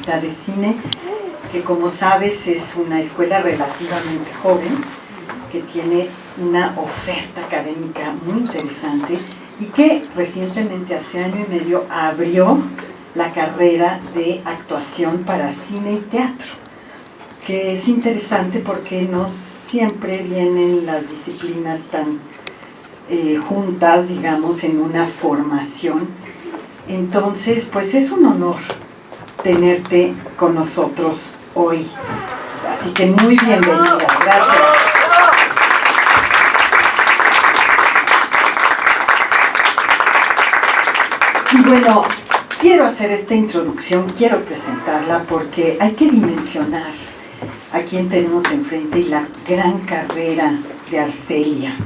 Facultad de Cine, que como sabes es una escuela relativamente joven, que tiene una oferta académica muy interesante y que recientemente, hace año y medio, abrió la carrera de actuación para cine y teatro, que es interesante porque no siempre vienen las disciplinas tan juntas, digamos, en una formación. Entonces, pues es un honor tenerte con nosotros hoy. Así que muy bienvenida. Gracias. Y bueno, quiero hacer esta introducción, quiero presentarla porque hay que dimensionar a quién tenemos enfrente y la gran carrera de Arcelia.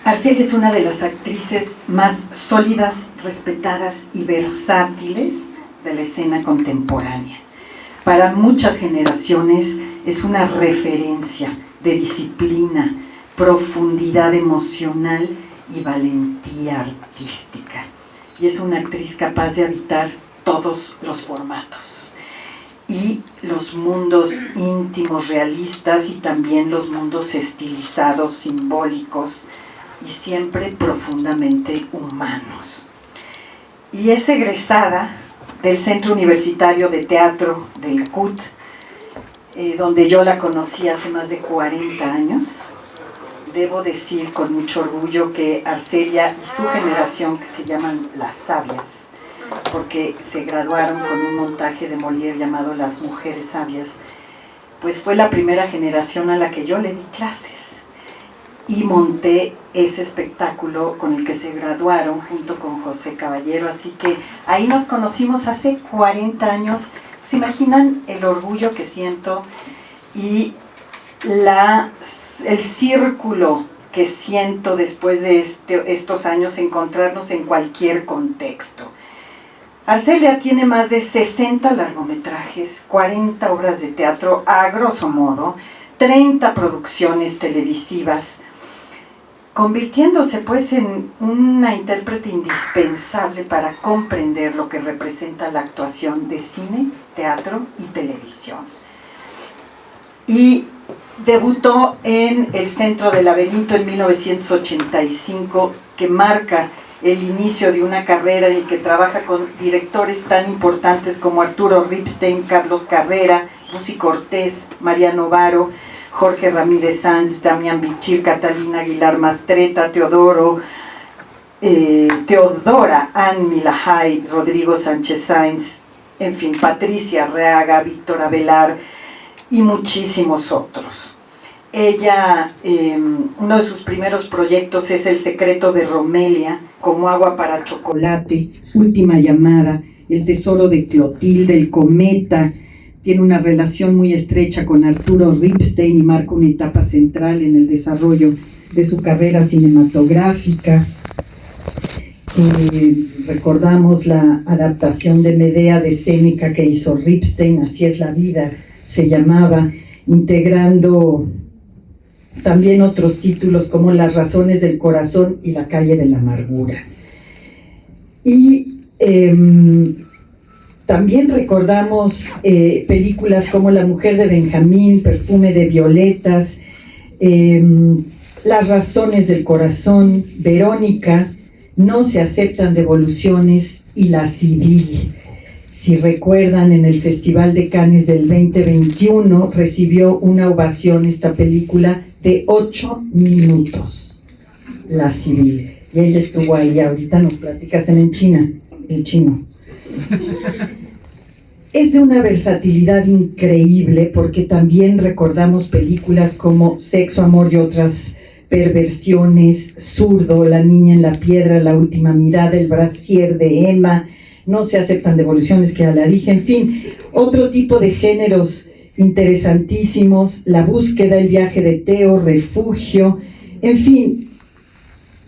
Arcelia es una de las actrices más sólidas, respetadas y versátiles de la escena contemporánea. Para muchas generaciones es una referencia de disciplina, profundidad emocional y valentía artística. Y es una actriz capaz de habitar todos los formatos y los mundos íntimos, realistas, y también los mundos estilizados, simbólicos y siempre profundamente humanos. Y es egresada del Centro Universitario de Teatro del CUT, donde yo la conocí hace más de 40 años. Debo decir con mucho orgullo que Arcelia y su generación, que se llaman las sabias, porque se graduaron con un montaje de Molière llamado Las Mujeres Sabias, pues fue la primera generación a la que yo le di clases y monté ese espectáculo con el que se graduaron junto con José Caballero. Así que ahí nos conocimos hace 40 años. ¿Se imaginan el orgullo que siento y el círculo que siento después de estos años, encontrarnos en cualquier contexto? Arcelia tiene más de 60 largometrajes, 40 obras de teatro a grosso modo, 30 producciones televisivas, convirtiéndose pues en una intérprete indispensable para comprender lo que representa la actuación de cine, teatro y televisión. Y debutó en el Centro del Laberinto en 1985, que marca el inicio de una carrera en la que trabaja con directores tan importantes como Arturo Ripstein, Carlos Carrera, Lucy Cortés, Mariano Varo, Jorge Ramírez Sanz, Damián Bichir, Catalina Aguilar Mastretta, Teodora Ann Milahai, Rodrigo Sánchez Sáenz, en fin, Patricia Reaga, Víctor Avelar y muchísimos otros. Ella, uno de sus primeros proyectos es El secreto de Romelia, Como agua para chocolate, Última llamada, El tesoro de Clotilde, El cometa. Tiene una relación muy estrecha con Arturo Ripstein y marca una etapa central en el desarrollo de su carrera cinematográfica. Recordamos la adaptación de Medea de Séneca que hizo Ripstein, Así es la vida se llamaba, integrando también otros títulos como Las razones del corazón y La calle de la amargura. Y también recordamos películas como La mujer de Benjamín, Perfume de violetas, Las razones del corazón, Verónica, No se aceptan devoluciones y La civil. Si recuerdan, en el Festival de Cannes del 2021 recibió una ovación esta película de 8 minutos, La civil. Y ella estuvo ahí, ahorita nos platicas en el chino. Es de una versatilidad increíble porque también recordamos películas como Sexo, amor y otras perversiones, Zurdo, La niña en la piedra, La última mirada, El brasier de Emma, No se aceptan devoluciones, que ya la dije, en fin, otro tipo de géneros interesantísimos, La búsqueda, El viaje de Teo, Refugio, en fin,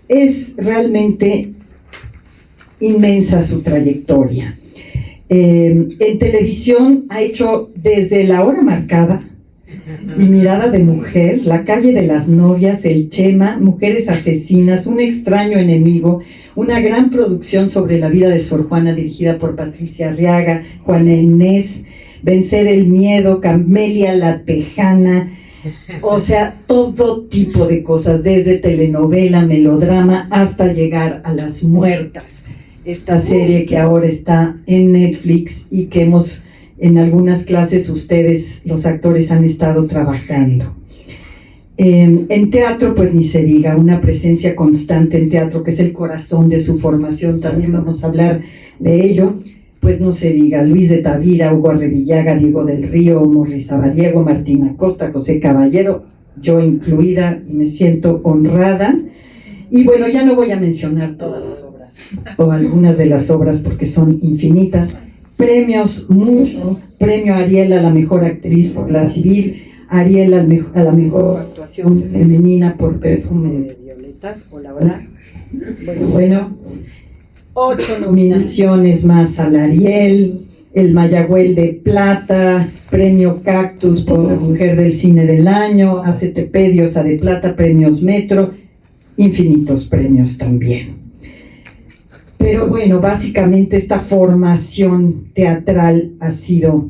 es realmente inmensa su trayectoria. En televisión ha hecho desde La hora marcada y Mirada de mujer, La calle de las novias, El Chema, Mujeres asesinas, Un extraño enemigo, una gran producción sobre la vida de Sor Juana dirigida por Patricia Arriaga, Juana Inés, Vencer el miedo, Camelia la Tejana, o sea, todo tipo de cosas, desde telenovela, melodrama, hasta llegar a Las Muertas, esta serie que ahora está en Netflix y que en algunas clases ustedes, los actores, han estado trabajando. En teatro, pues ni se diga, una presencia constante en teatro, que es el corazón de su formación, también vamos a hablar de ello. Pues no se diga, Luis de Tavira, Hugo Arrevillaga, Diego del Río, Morris Sabariego, Martina Costa, José Caballero, yo incluida, y me siento honrada. Y bueno, ya no voy a mencionar todas las obras, o algunas de las obras, porque son infinitas. Premios, mucho, premio Ariel a la mejor actriz por La Civil, Ariel a la mejor actuación femenina por Perfume de Violetas, hola. Bueno, 8 nominaciones más al Ariel, el Mayagüel de Plata, premio Cactus por Mujer del Cine del Año, ACTP Diosa de Plata, premios Metro, infinitos premios también. Pero bueno, básicamente esta formación teatral ha sido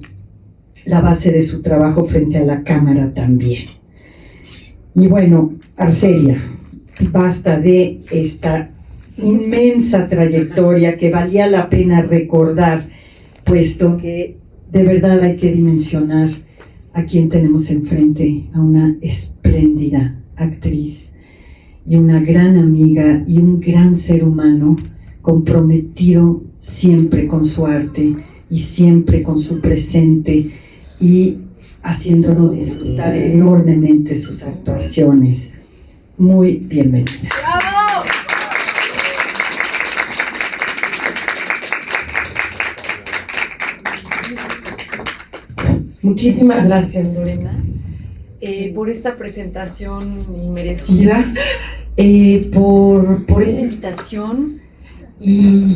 la base de su trabajo frente a la cámara también. Y bueno, Arcelia, basta de esta inmensa trayectoria que valía la pena recordar, puesto que de verdad hay que dimensionar a quien tenemos enfrente, a una espléndida actriz y una gran amiga y un gran ser humano comprometido siempre con su arte y siempre con su presente y haciéndonos disfrutar enormemente sus actuaciones. Muy bienvenida. ¡Bravo! Muchísimas gracias, Lorena, por esta presentación inmerecida, por esta invitación y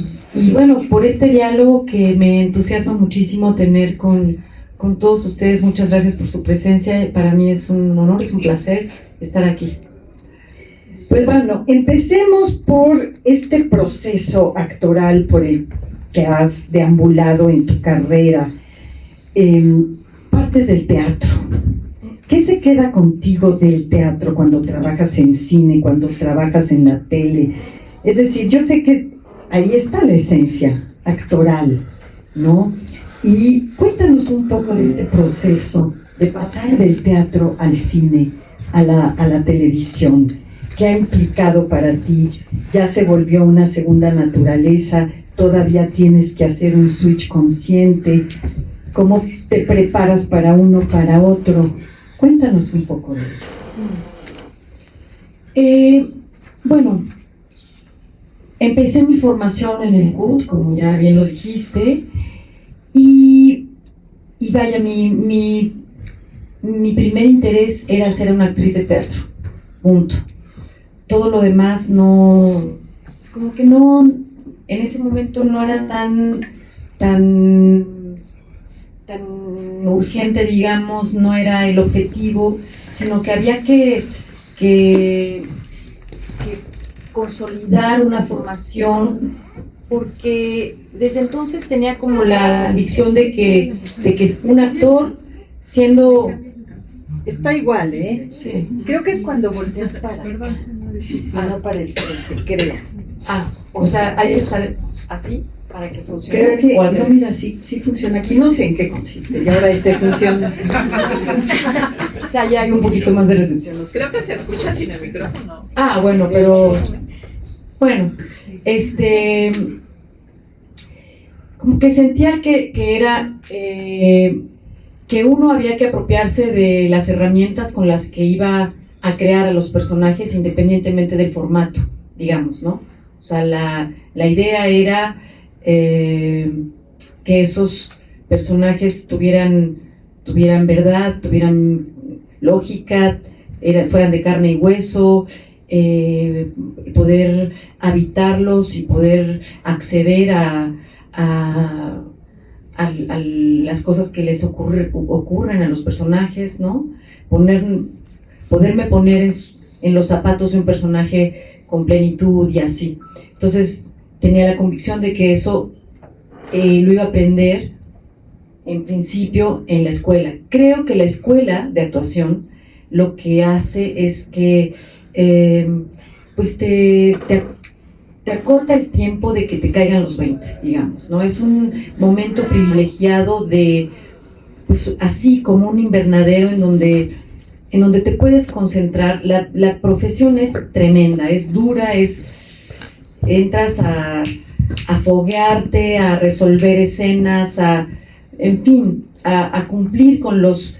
bueno, por este diálogo que me entusiasma muchísimo tener con todos ustedes. Muchas gracias por su presencia. Para mí es un honor, es un placer estar aquí. Pues bueno, empecemos por este proceso actoral por el que has deambulado en tu carrera. Partes del teatro. ¿Qué se queda contigo del teatro cuando trabajas en cine, cuando trabajas en la tele? Es decir, yo sé que ahí está la esencia actoral, ¿no? Y cuéntanos un poco de este proceso de pasar del teatro al cine, a la televisión. ¿Qué ha implicado para ti? ¿Ya se volvió una segunda naturaleza? ¿Todavía tienes que hacer un switch consciente? ¿Cómo te preparas para uno, para otro? Cuéntanos un poco de ello. Bueno, empecé mi formación en el CUT, como ya bien lo dijiste, y vaya, mi primer interés era ser una actriz de teatro, punto. Todo lo demás no, es como que no, en ese momento no era tan urgente, digamos, no era el objetivo, sino que había que consolidar una formación, porque desde entonces tenía como la visión de que un actor siendo... Está igual, ¿eh? Sí. Creo que es cuando volteas para acá, no para el frente, creo. O sea, hay que estar así para que funcione. Creo que, no, mira, sí funciona. Aquí no sé en qué consiste, y ahora funciona. O sea, ya hay un poquito más de recepción. Creo que se escucha sin el micrófono. Bueno, pero... Bueno, como que sentía que era... que uno había que apropiarse de las herramientas con las que iba a crear a los personajes independientemente del formato, digamos, ¿no? O sea, la idea era que esos personajes tuvieran verdad, tuvieran lógica, fueran de carne y hueso, poder habitarlos y poder acceder a las cosas que les ocurren a los personajes, ¿no? Poderme poner en los zapatos de un personaje con plenitud y así. Entonces tenía la convicción de que eso lo iba a aprender en principio en la escuela. Creo que la escuela de actuación lo que hace es que pues te acorta el tiempo de que te caigan los 20, digamos, ¿no? Es un momento privilegiado de, pues así como un invernadero en donde te puedes concentrar. La profesión es tremenda, es dura, entras a foguearte, a resolver escenas, en fin, a cumplir con los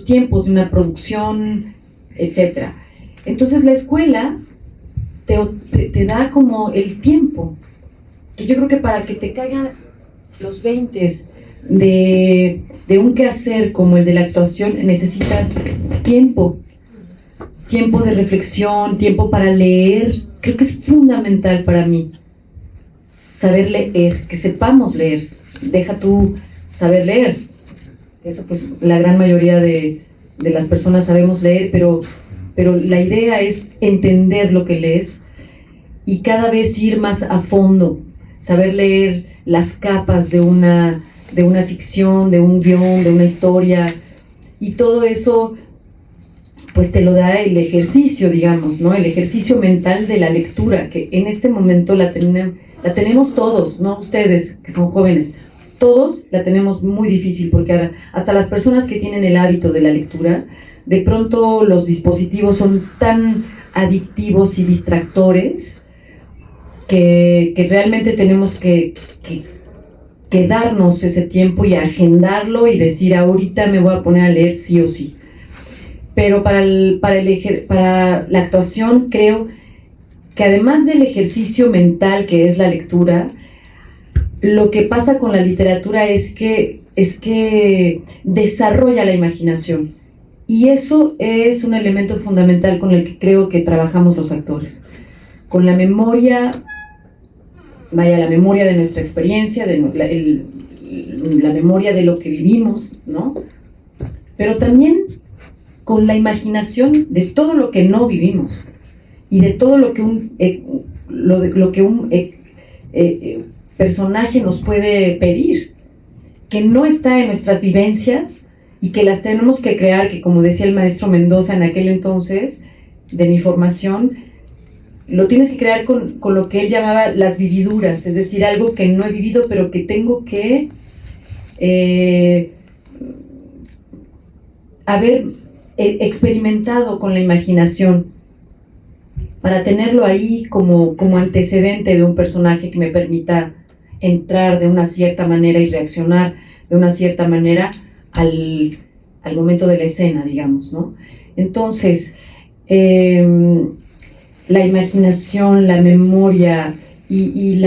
tiempos de una producción, etc. Entonces la escuela te da como el tiempo, que yo creo que para que te caigan los 20 de un quehacer como el de la actuación, necesitas tiempo de reflexión, tiempo para leer. Creo que es fundamental para mí saber leer, que sepamos leer. Deja tú saber leer, eso pues la gran mayoría de las personas sabemos leer, pero la idea es entender lo que lees y cada vez ir más a fondo, saber leer las capas de una ficción, de un guión, de una historia, y todo eso pues te lo da el ejercicio, digamos, ¿no? El ejercicio mental de la lectura, que en este momento la tenemos todos, no ustedes que son jóvenes, todos la tenemos muy difícil, porque hasta las personas que tienen el hábito de la lectura, de pronto los dispositivos son tan adictivos y distractores que realmente tenemos que darnos ese tiempo y agendarlo y decir, ahorita me voy a poner a leer sí o sí. Pero para la actuación creo que además del ejercicio mental que es la lectura, lo que pasa con la literatura es que desarrolla la imaginación, y eso es un elemento fundamental con el que creo que trabajamos los actores, con la memoria, la memoria de nuestra experiencia, la memoria de lo que vivimos, ¿no? Pero también con la imaginación de todo lo que no vivimos y de todo lo que un personaje nos puede pedir, que no está en nuestras vivencias y que las tenemos que crear, que como decía el maestro Mendoza en aquel entonces de mi formación, lo tienes que crear con lo que él llamaba las vividuras, es decir, algo que no he vivido pero que tengo que haber experimentado con la imaginación para tenerlo ahí como antecedente de un personaje que me permita entrar de una cierta manera y reaccionar de una cierta manera al momento de la escena, digamos, ¿no? Entonces, la imaginación, la memoria y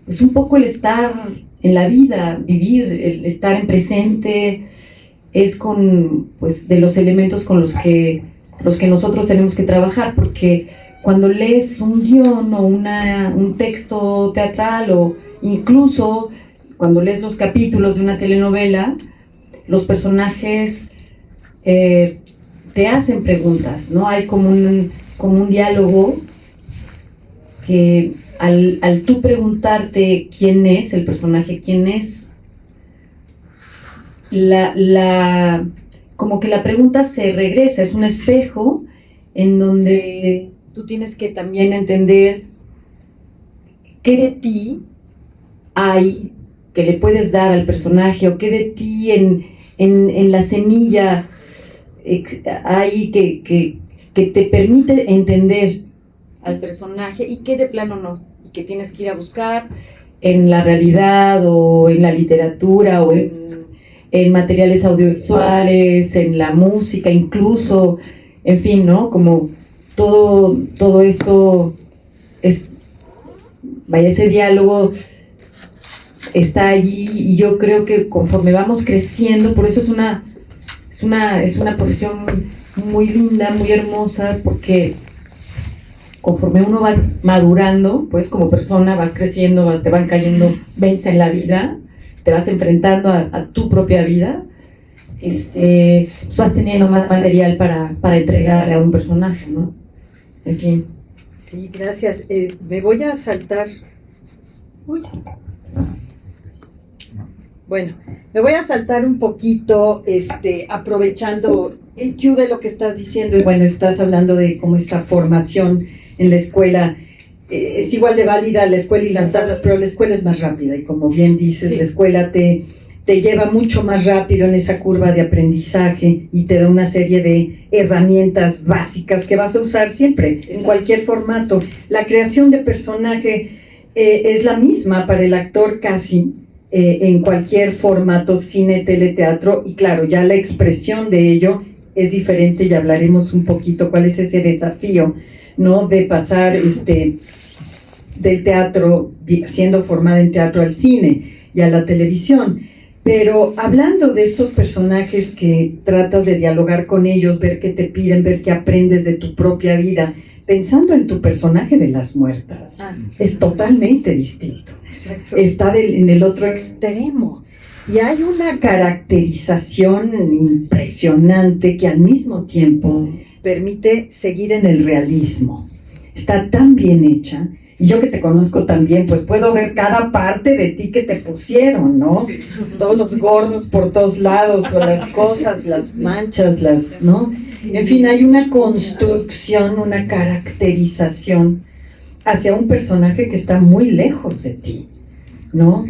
es un poco el estar en la vida, vivir, el estar en presente, es pues de los elementos con los que nosotros tenemos que trabajar, porque cuando lees un guión o un texto teatral, o incluso cuando lees los capítulos de una telenovela, los personajes te hacen preguntas, ¿no? Hay como un diálogo que al tú preguntarte quién es el personaje, quién es, como que la pregunta se regresa, es un espejo en donde tú tienes que también entender qué de ti hay que le puedes dar al personaje, o qué de ti en la semilla hay que te permite entender al personaje, y qué de plano no, y que tienes que ir a buscar en la realidad o en la literatura o en materiales audiovisuales, en la música incluso, en fin, ¿no? Como todo esto ese diálogo está allí, y yo creo que conforme vamos creciendo, por eso es una profesión muy linda, muy hermosa, porque conforme uno va madurando, pues como persona vas creciendo, te van cayendo 20 en la vida, te vas enfrentando a tu propia vida, vas teniendo más material para entregarle a un personaje, ¿no? en fin. Sí, gracias. Me voy a saltar. Uy. Bueno, me voy a saltar un poquito, aprovechando el cue de lo que estás diciendo. Y bueno, estás hablando de cómo esta formación en la escuela es igual de válida la escuela y las tablas, pero la escuela es más rápida. Y como bien dices, sí, la escuela te lleva mucho más rápido en esa curva de aprendizaje y te da una serie de herramientas básicas que vas a usar siempre, exacto, en cualquier formato. La creación de personaje es la misma para el actor casi, en cualquier formato, cine, teleteatro, y claro, ya la expresión de ello es diferente y hablaremos un poquito cuál es ese desafío, ¿no? De pasar del teatro, siendo formada en teatro, al cine y a la televisión. Pero hablando de estos personajes que tratas de dialogar con ellos, ver qué te piden, ver qué aprendes de tu propia vida, pensando en tu personaje de Las Muertas, es totalmente distinto. Exacto. Está en el otro extremo. Y hay una caracterización impresionante que al mismo tiempo permite seguir en el realismo. Está tan bien hecha. Y yo que te conozco también, pues puedo ver cada parte de ti que te pusieron, ¿no? Todos los gordos por todos lados, o las cosas, las manchas, ¿no? En fin, hay una construcción, una caracterización hacia un personaje que está muy lejos de ti, ¿no?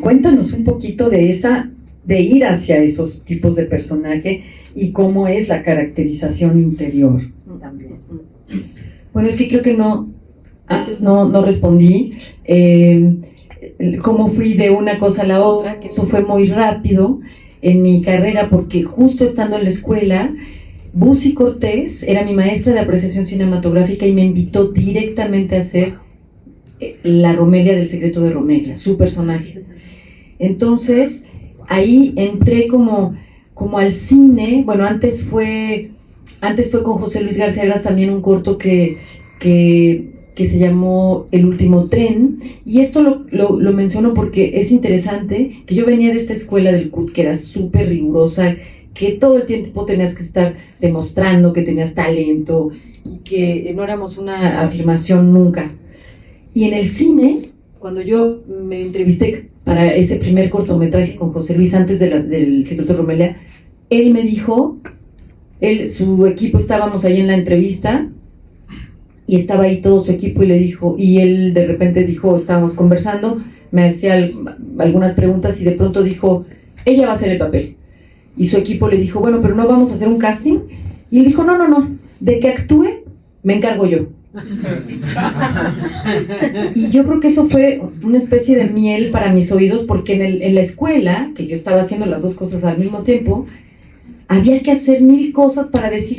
Cuéntanos un poquito de ir hacia esos tipos de personaje y cómo es la caracterización interior también. Bueno, es que creo que antes no respondí cómo fui de una cosa a la otra, que eso fue muy rápido en mi carrera, porque justo estando en la escuela, Busi Cortés era mi maestra de apreciación cinematográfica y me invitó directamente a hacer la Romelia del secreto de Romelia, su personaje. Entonces, ahí entré como al cine. Bueno, antes fue con José Luis García Gras también un corto que se llamó El último tren, y esto lo menciono porque es interesante que yo venía de esta escuela del CUT que era súper rigurosa, que todo el tiempo tenías que estar demostrando que tenías talento y que no éramos una afirmación nunca. Y en el cine, cuando yo me entrevisté para ese primer cortometraje con José Luis antes del secreto de Romelia, él me dijo, su equipo, estábamos ahí en la entrevista y estaba ahí todo su equipo, y él de repente dijo, estábamos conversando, me hacía algunas preguntas y de pronto dijo, ella va a hacer el papel. Y su equipo le dijo, bueno, pero no vamos a hacer un casting. Y él dijo, no, de que actúe, me encargo yo. Y yo creo que eso fue una especie de miel para mis oídos, porque en la escuela, que yo estaba haciendo las dos cosas al mismo tiempo, había que hacer 1000 cosas para decir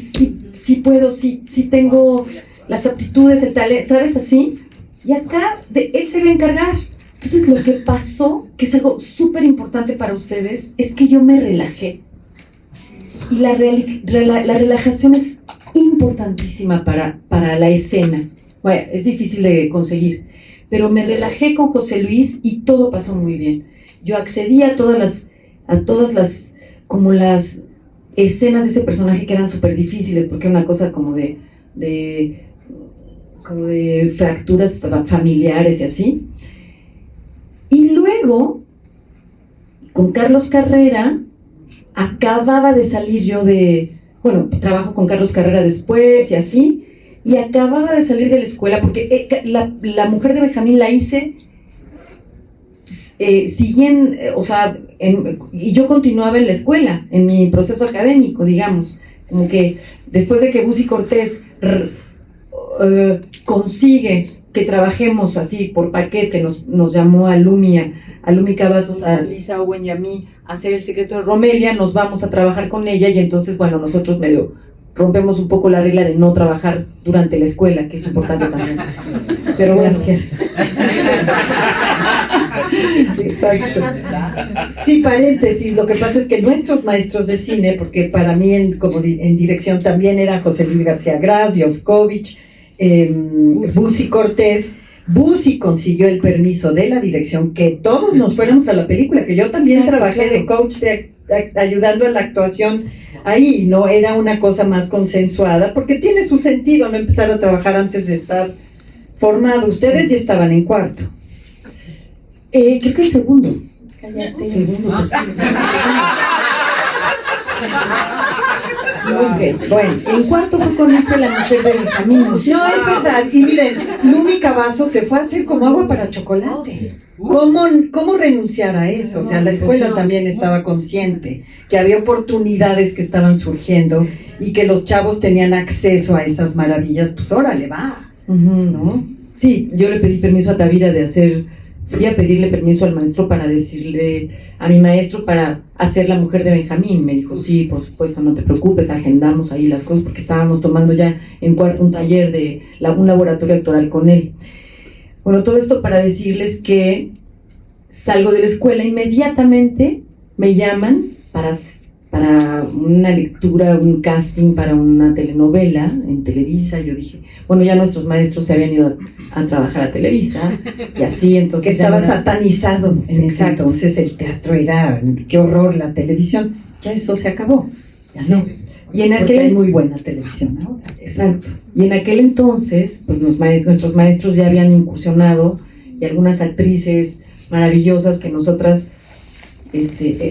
sí puedo, sí tengo las aptitudes, el talento, ¿sabes? Así. Y acá él se iba a encargar. Entonces lo que pasó, que es algo súper importante para ustedes, es que yo me relajé. Y la relajación es importantísima para la escena. Bueno, es difícil de conseguir, pero me relajé con José Luis y todo pasó muy bien. Yo accedí a todas las como las escenas de ese personaje que eran súper difíciles, porque era una cosa como de fracturas familiares y así. Y luego, con Carlos Carrera, acababa de salir yo trabajo con Carlos Carrera después y así, y acababa de salir de la escuela, porque la mujer de Benjamín la hice y yo continuaba en la escuela, en mi proceso académico, digamos, como que después de que Busi Cortés consigue que trabajemos así por paquete, nos llamó a Lumi Cavazos, a Lisa Owen y a mí a hacer El secreto de Romelia, nos vamos a trabajar con ella, y entonces, bueno, nosotros medio rompemos un poco la regla de no trabajar durante la escuela, que es importante también. Pero gracias. Exacto. Sí, paréntesis, lo que pasa es que nuestros maestros de cine, porque para mí en dirección también era José Luis García Gras, Yoskovich, Busi Cortés. Busi consiguió el permiso de la dirección, que todos nos fuéramos a la película, que yo también trabajé de coach de ayudando a la actuación ahí, ¿no? Era una cosa más consensuada, porque tiene su sentido no empezar a trabajar antes de estar formado. Ustedes ya estaban en cuarto. Creo que el segundo. Cállate. Segundo, Ok, bueno. en cuarto fue con la mujer de Benjamín. No, es verdad. Y miren, Lumi Cavazo se fue a hacer como agua para chocolate. ¿Cómo renunciar a eso? O sea, la escuela también estaba consciente que había oportunidades que estaban surgiendo y que los chavos tenían acceso a esas maravillas. Pues órale, va, ¿no? Sí, yo le pedí permiso a Tavira fui a pedirle permiso al maestro para decirle a mi maestro para hacer la mujer de Benjamín. Me dijo, sí, por supuesto, no te preocupes, agendamos ahí las cosas porque estábamos tomando ya en cuarto un taller un laboratorio actoral con él. Bueno, todo esto para decirles que salgo de la escuela, inmediatamente me llaman para una lectura, un casting para una telenovela en Televisa. Yo dije, bueno, ya nuestros maestros se habían ido a trabajar a Televisa y así, entonces... Que estaba satanizado en ese Exacto. entonces, el teatro era, qué horror, la televisión, ya eso se acabó, ya no. Y en Porque hay aquel... muy buena televisión ahora. Exacto. Y en aquel entonces, pues nuestros maestros ya habían incursionado y algunas actrices maravillosas que nosotras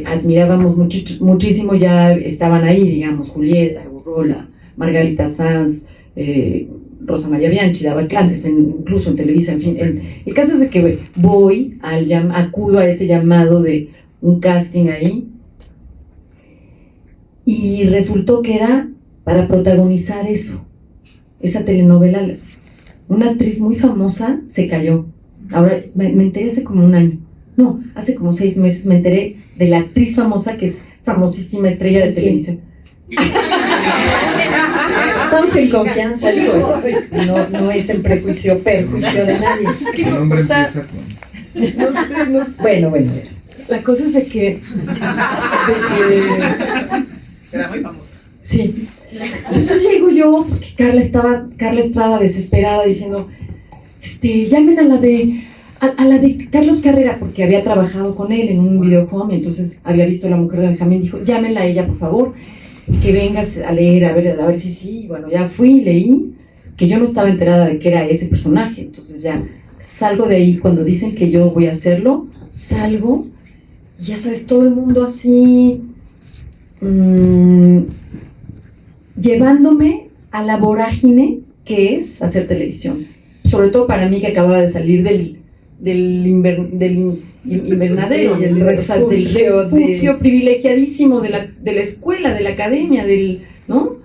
admirábamos muchísimo ya estaban ahí, digamos, Julieta, Urrola, Margarita Sanz, Rosa María Bianchi daba clases incluso en Televisa, en fin. El caso es de que acudo a ese llamado de un casting ahí y resultó que era para protagonizar esa telenovela. Una actriz muy famosa se cayó. Ahora me enteré hace como un año. No, hace como 6 meses me enteré de la actriz famosa que es famosísima estrella de televisión. Estamos en confianza, digo, no es en perjuicio de nadie. Su nombre empieza con... No sé. Bueno. La cosa es de que Era muy famosa. sí. Entonces llego yo, porque Carla Estrada desesperada diciendo, llamen a la de Carlos Carrera, porque había trabajado con él en un videohome, entonces había visto La mujer de Benjamín, dijo, llámenla a ella, por favor, que vengas a leer, a ver si sí. Bueno, ya fui, leí, que yo no estaba enterada de que era ese personaje, entonces ya salgo de ahí, cuando dicen que yo voy a hacerlo, salgo, y ya sabes, todo el mundo así, llevándome a la vorágine que es hacer televisión, sobre todo para mí que acababa de salir del invernadero, Sí, del refugio privilegiadísimo de la escuela, de la academia, ¿no?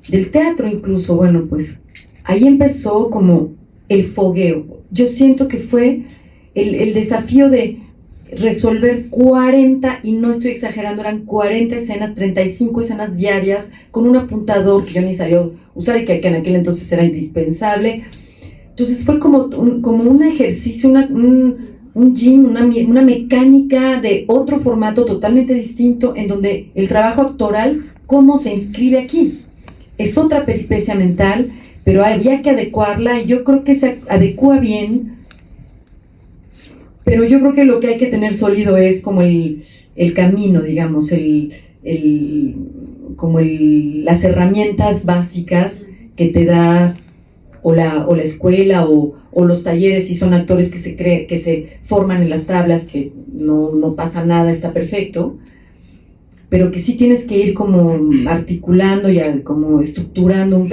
Del teatro incluso. Bueno, pues ahí empezó como el fogueo. Yo siento que fue el desafío de resolver 40, y no estoy exagerando, eran 40 escenas, 35 escenas diarias, con un apuntador que yo ni sabía usar y que en aquel entonces era indispensable. Entonces fue como un ejercicio, un gym, una mecánica de otro formato totalmente distinto, en donde el trabajo actoral, ¿cómo se inscribe aquí? Es otra peripecia mental, pero había que adecuarla, y yo creo que se adecua bien, pero yo creo que lo que hay que tener sólido es como el camino, digamos, las herramientas básicas que te da o la escuela o los talleres, si son actores que se forman en las tablas, que no pasa nada, está perfecto, pero que sí tienes que ir como articulando y como estructurando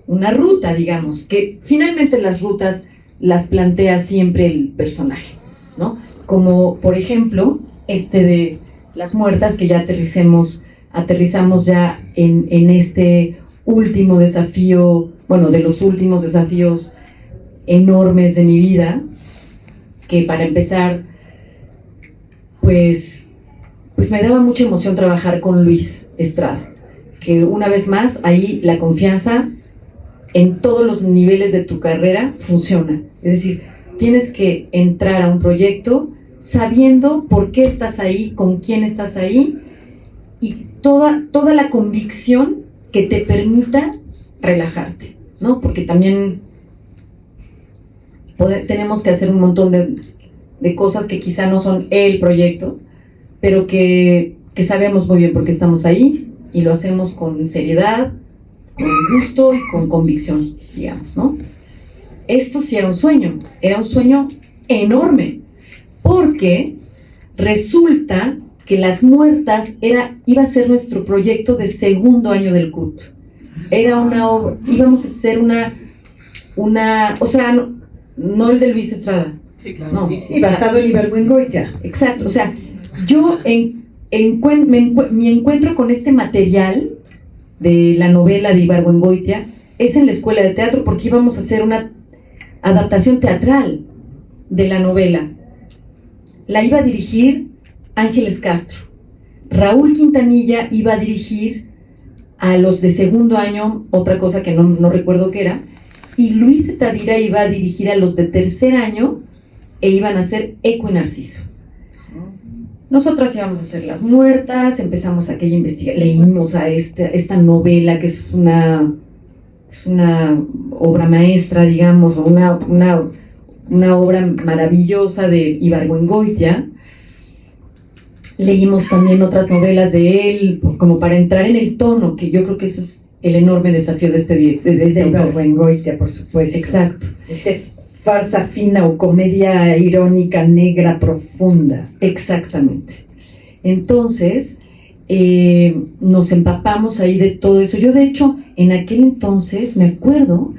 una ruta, digamos, que finalmente las rutas las plantea siempre el personaje, ¿no? Como por ejemplo de Las Muertas, que ya aterrizamos ya en este último desafío, bueno, de los últimos desafíos enormes de mi vida, que para empezar, pues me daba mucha emoción trabajar con Luis Estrada, que una vez más ahí la confianza en todos los niveles de tu carrera funciona. Es decir, tienes que entrar a un proyecto sabiendo por qué estás ahí, con quién estás ahí, y toda la convicción que te permita relajarte, ¿no? Porque también tenemos que hacer un montón de cosas que quizá no son el proyecto, pero que que sabemos muy bien por qué estamos ahí y lo hacemos con seriedad, con gusto y con convicción, digamos, ¿no? Esto sí era un sueño enorme, porque resulta que Las Muertas iba a ser nuestro proyecto de segundo año del CUT. Era una obra, íbamos a hacer o sea, no el de Luis Estrada. Sí, claro. No, Sí, Y basado en Ibargüengoitia. Exacto, o sea, yo mi encuentro con este material de la novela de Ibargüengoitia es en la escuela de teatro, porque íbamos a hacer una adaptación teatral de la novela. La iba a dirigir Ángeles Castro. Raúl Quintanilla iba a dirigir a los de segundo año, otra cosa que no recuerdo qué era, y Luis de Tavira iba a dirigir a los de tercer año e iban a ser Eco y Narciso. Nosotras íbamos a hacer Las Muertas, empezamos aquella investigación, leímos a esta novela que es una obra maestra, digamos, o una obra maravillosa de Ibargüengoitia. Leímos también otras novelas de él, como para entrar en el tono, que yo creo que eso es el enorme desafío de este autor. Ibargüengoitia, por supuesto. Exacto. Farsa fina o comedia irónica, negra, profunda. Exactamente. Entonces, nos empapamos ahí de todo eso. Yo, de hecho, en aquel entonces, me acuerdo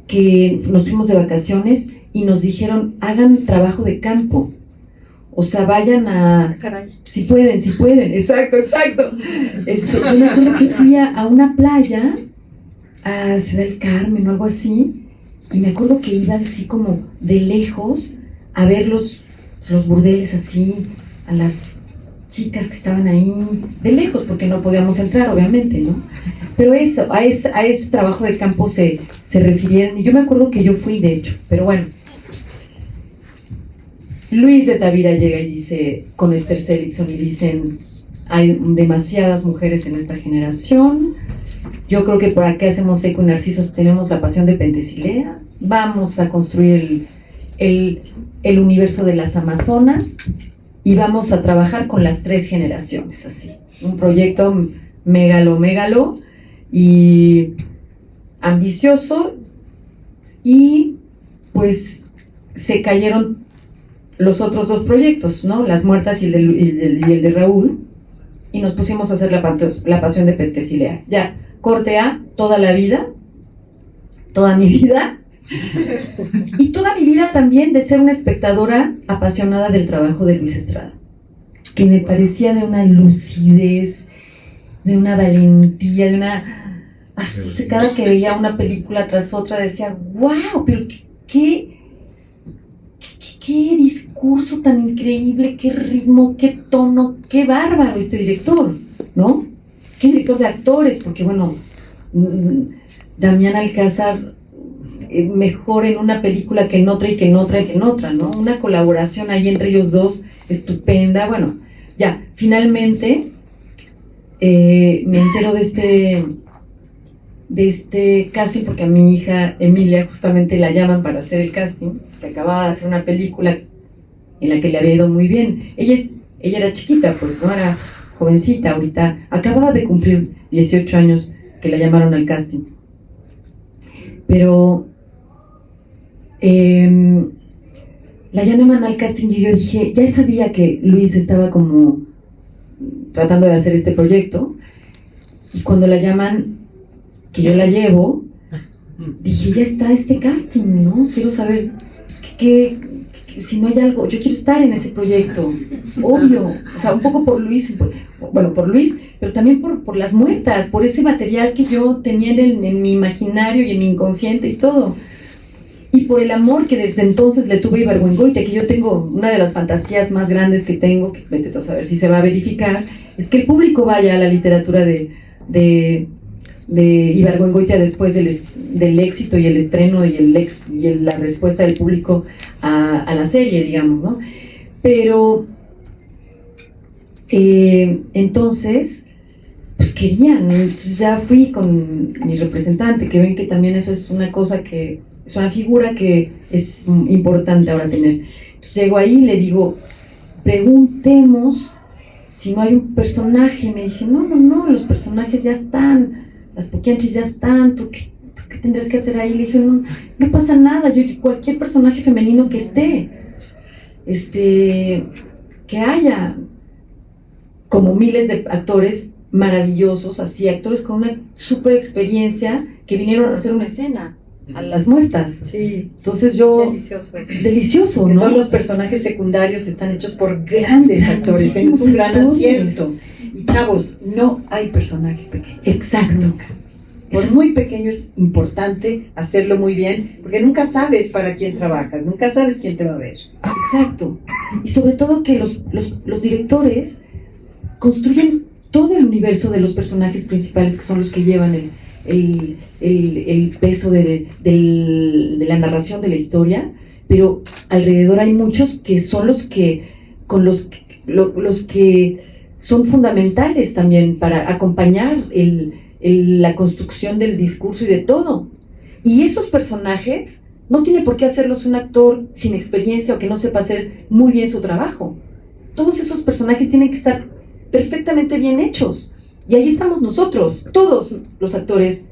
que nos fuimos de vacaciones y nos dijeron, hagan trabajo de campo. O sea, vayan a... Caray. Si pueden, exacto. Yo me acuerdo que fui a una playa, a Ciudad del Carmen o algo así, y me acuerdo que iba así como de lejos a ver los burdeles así, a las chicas que estaban ahí, de lejos, porque no podíamos entrar, obviamente, ¿no? Pero eso, a ese trabajo de campo se refirieron, y yo me acuerdo que yo fui, de hecho, pero bueno. Luis de Tavira llega y dice, con Esther Seligson, y dicen, hay demasiadas mujeres en esta generación, yo creo que por acá hacemos Eco y Narcisos, tenemos la pasión de Pentesilea, vamos a construir el universo de las Amazonas y vamos a trabajar con las 3 generaciones, así, un proyecto megalo y ambicioso, y pues se cayeron los otros 2 proyectos, ¿no? Las Muertas y el de Raúl, y nos pusimos a hacer la pasión de Pentesilea. Ya, corte A, toda mi vida, y toda mi vida también de ser una espectadora apasionada del trabajo de Luis Estrada, que me parecía de una lucidez, de una valentía, así, cada que veía una película tras otra decía, wow, pero qué discurso tan increíble, qué ritmo, qué tono, qué bárbaro este director, ¿no? Qué director de actores, porque bueno, Damián Alcázar mejor en una película que en otra y que en otra y que en otra, ¿no? Una colaboración ahí entre ellos dos estupenda. Bueno, ya, finalmente me entero de este casting, porque a mi hija Emilia justamente la llaman para hacer el casting, que acababa de hacer una película en la que le había ido muy bien. Ella era chiquita, pues, no era jovencita, ahorita acababa de cumplir 18 años que la llamaron al casting. Pero la llaman al casting y yo dije, ya sabía que Luis estaba como tratando de hacer este proyecto, y cuando la llaman, que yo la llevo, dije, ya está este casting, ¿no? Quiero saber si no hay algo, yo quiero estar en ese proyecto, obvio, o sea, un poco por Luis, pero también por Las Muertas, por ese material que yo tenía en mi imaginario y en mi inconsciente y todo, y por el amor que desde entonces le tuve a Ibargüengoitia, que yo tengo una de las fantasías más grandes que tengo, que vete a saber si se va a verificar, es que el público vaya a la literatura de Ibargüengoitia después del éxito y el estreno y la respuesta del público a la serie, digamos, ¿no? Pero entonces pues querían, entonces ya fui con mi representante, que ven que también eso es una cosa que es una figura que es importante ahora tener. Entonces llego ahí y le digo, preguntemos si no hay un personaje. Y me dice, no, los personajes ya están, las poquianchis ya están, ¿tú qué tendrás que hacer ahí? Le dije, no pasa nada, cualquier personaje femenino que esté, que haya, como miles de actores maravillosos, así, actores con una super experiencia que vinieron a hacer una escena a las muertas. Sí. Entonces yo... Delicioso, Que ¿no? todos los personajes secundarios están hechos por grandes actores, es un gran acierto. Y chavos, no hay personaje pequeño. Exacto. Por muy pequeño es importante hacerlo muy bien, porque nunca sabes para quién trabajas, nunca sabes quién te va a ver. Exacto. Y sobre todo que los directores construyen todo el universo de los personajes principales, que son los que llevan el peso de la narración de la historia, pero alrededor hay muchos que son los que son fundamentales también para acompañar la construcción del discurso y de todo. Y esos personajes no tiene por qué hacerlos un actor sin experiencia o que no sepa hacer muy bien su trabajo. Todos esos personajes tienen que estar perfectamente bien hechos. Y ahí estamos nosotros, todos los actores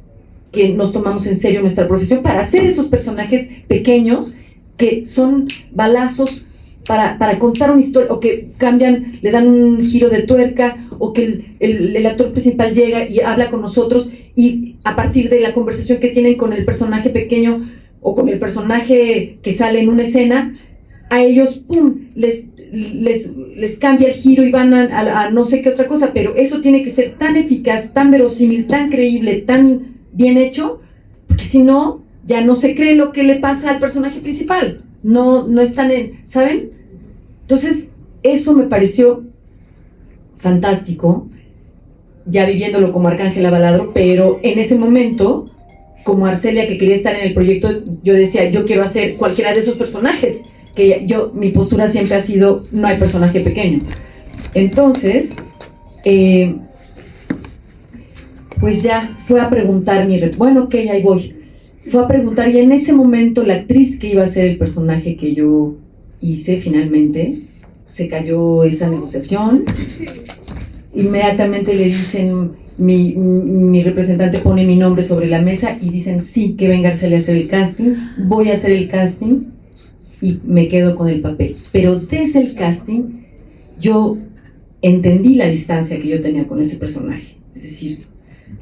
que nos tomamos en serio nuestra profesión para hacer esos personajes pequeños que son balazos para contar una historia, o que cambian, le dan un giro de tuerca, o que el actor principal llega y habla con nosotros y a partir de la conversación que tienen con el personaje pequeño o con el personaje que sale en una escena, a ellos, ¡pum!, les cambia el giro y van a no sé qué otra cosa, pero eso tiene que ser tan eficaz, tan verosímil, tan creíble, tan bien hecho, porque si no, ya no se cree lo que le pasa al personaje principal, no están ¿saben? Entonces, eso me pareció fantástico, ya viviéndolo como Arcángela Baladro, pero en ese momento, como Arcelia, que quería estar en el proyecto, yo decía, yo quiero hacer cualquiera de esos personajes, que mi postura siempre ha sido, no hay personaje pequeño. Entonces, pues ya fue a preguntar bueno, ok, ahí voy. Fue a preguntar, y en ese momento la actriz que iba a ser el personaje que yo hice finalmente, se cayó esa negociación. Inmediatamente le dicen, mi representante pone mi nombre sobre la mesa y dicen, sí, que venga Arcelia a hacer el casting. Voy a hacer el casting y me quedo con el papel. Pero desde el casting yo entendí la distancia que yo tenía con ese personaje. Es decir,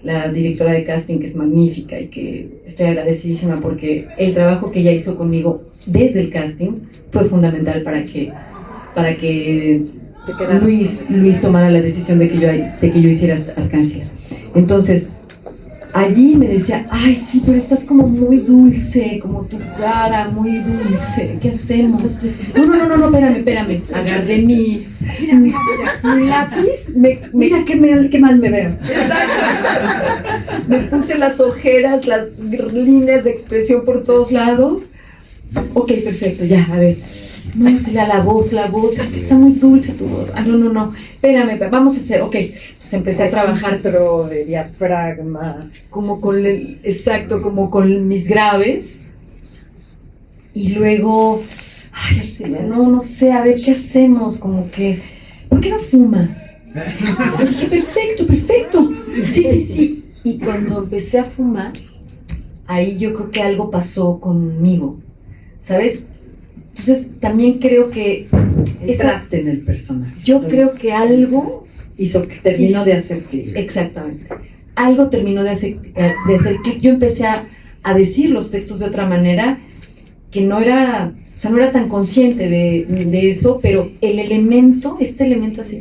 la directora de casting, que es magnífica y que estoy agradecidísima porque el trabajo que ella hizo conmigo desde el casting fue fundamental para que Luis tomara la decisión de que yo hiciera Arcángela. Entonces, allí me decía, ay, sí, pero estás como muy dulce, como tu cara, muy dulce, ¿qué hacemos? No, espérame, agarré mi lápiz, Mira qué mal me veo. me puse las ojeras, las líneas de expresión por todos lados. Ok, perfecto, ya, a ver. No, la voz, es que está muy dulce tu voz. Ah, no, espérame, vamos a hacer, ok. Entonces empecé a trabajar de diafragma, como con mis graves. Y luego, ay, Arcelia, no sé, a ver, ¿qué hacemos? Como que, ¿por qué no fumas? Y dije, perfecto. Sí. Y cuando empecé a fumar, ahí yo creo que algo pasó conmigo, ¿sabes? Entonces también creo que entraste en el personaje. Yo creo que algo terminó de hacer clic. Exactamente. Algo terminó de hacer clic. Yo empecé a decir los textos de otra manera, que no era tan consciente de eso, pero este elemento así,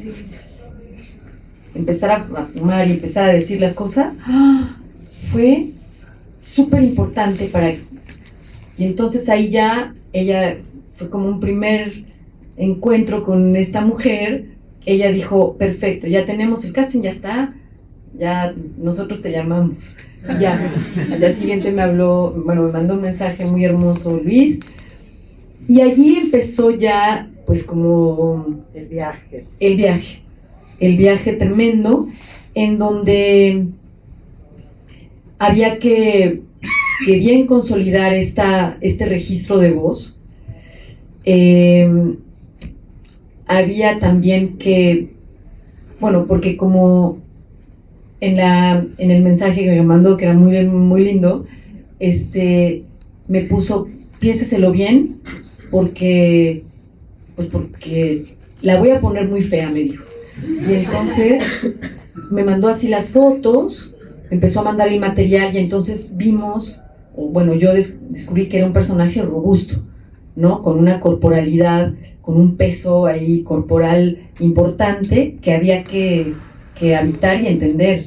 empezar a fumar y empezar a decir las cosas, fue súper importante para él. Y entonces ahí ya ella fue como un primer encuentro con esta mujer. Ella dijo, perfecto, ya tenemos el casting, ya está, ya nosotros te llamamos. Ya, al día siguiente me mandó un mensaje muy hermoso Luis, y allí empezó ya, pues, como el viaje tremendo, en donde había que bien consolidar este registro de voz. Había también que bueno, porque como en el mensaje que me mandó, que era muy, muy lindo, me puso, piénseselo bien, porque la voy a poner muy fea, me dijo. Y entonces me mandó así las fotos, empezó a mandar el material y entonces vimos, o bueno, yo descubrí que era un personaje robusto, ¿no? Con una corporalidad, con un peso ahí corporal importante que había que habitar y entender,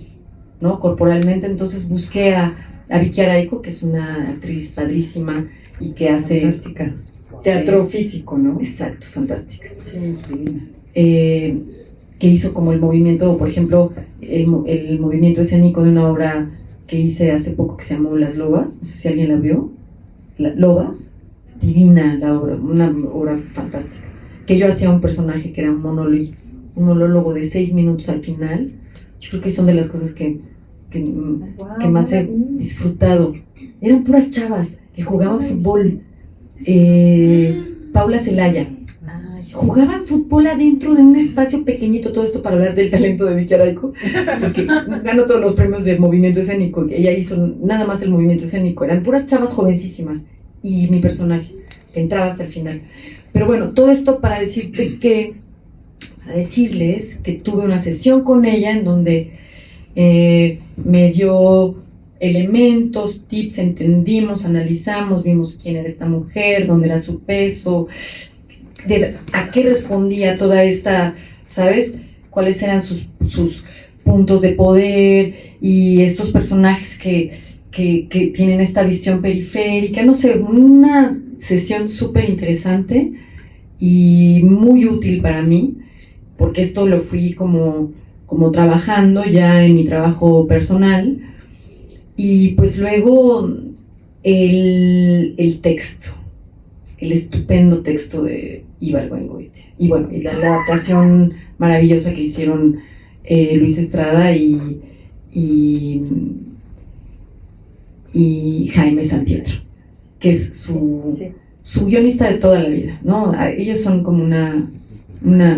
¿no? Corporalmente. Entonces busqué a Vicky Araico, que es una actriz padrísima y que hace... Fantástica. Teatro físico, ¿no? Exacto, fantástica. Sí, divina. Que hizo como el movimiento, por ejemplo, el movimiento escénico de una obra que hice hace poco que se llamó Las Lobas, no sé si alguien la vio, Lobas, divina la obra, una obra fantástica, que yo hacía un personaje que era un monólogo de 6 minutos al final. Yo creo que son de las cosas que más he disfrutado. Eran puras chavas que jugaban fútbol. Paula Celaya. Jugaban fútbol adentro de un espacio pequeñito, todo esto para hablar del talento de Vicky Araico, porque ganó todos los premios de movimiento escénico, ella hizo nada más el movimiento escénico, eran puras chavas jovencísimas, y mi personaje, que entraba hasta el final. Pero bueno, todo esto para decirles que tuve una sesión con ella en donde me dio elementos, tips, entendimos, analizamos, vimos quién era esta mujer, dónde era su peso, a qué respondía toda esta, ¿sabes? Cuáles eran sus puntos de poder y estos personajes que tienen esta visión periférica, no sé, una sesión súper interesante y muy útil para mí, porque esto lo fui como trabajando ya en mi trabajo personal. Y pues luego el texto, el estupendo texto de Ibargüengoitia. Y bueno, y la adaptación maravillosa que hicieron Luis Estrada y Jaime San Pietro, que es su guionista de toda la vida, ¿no? Ellos son como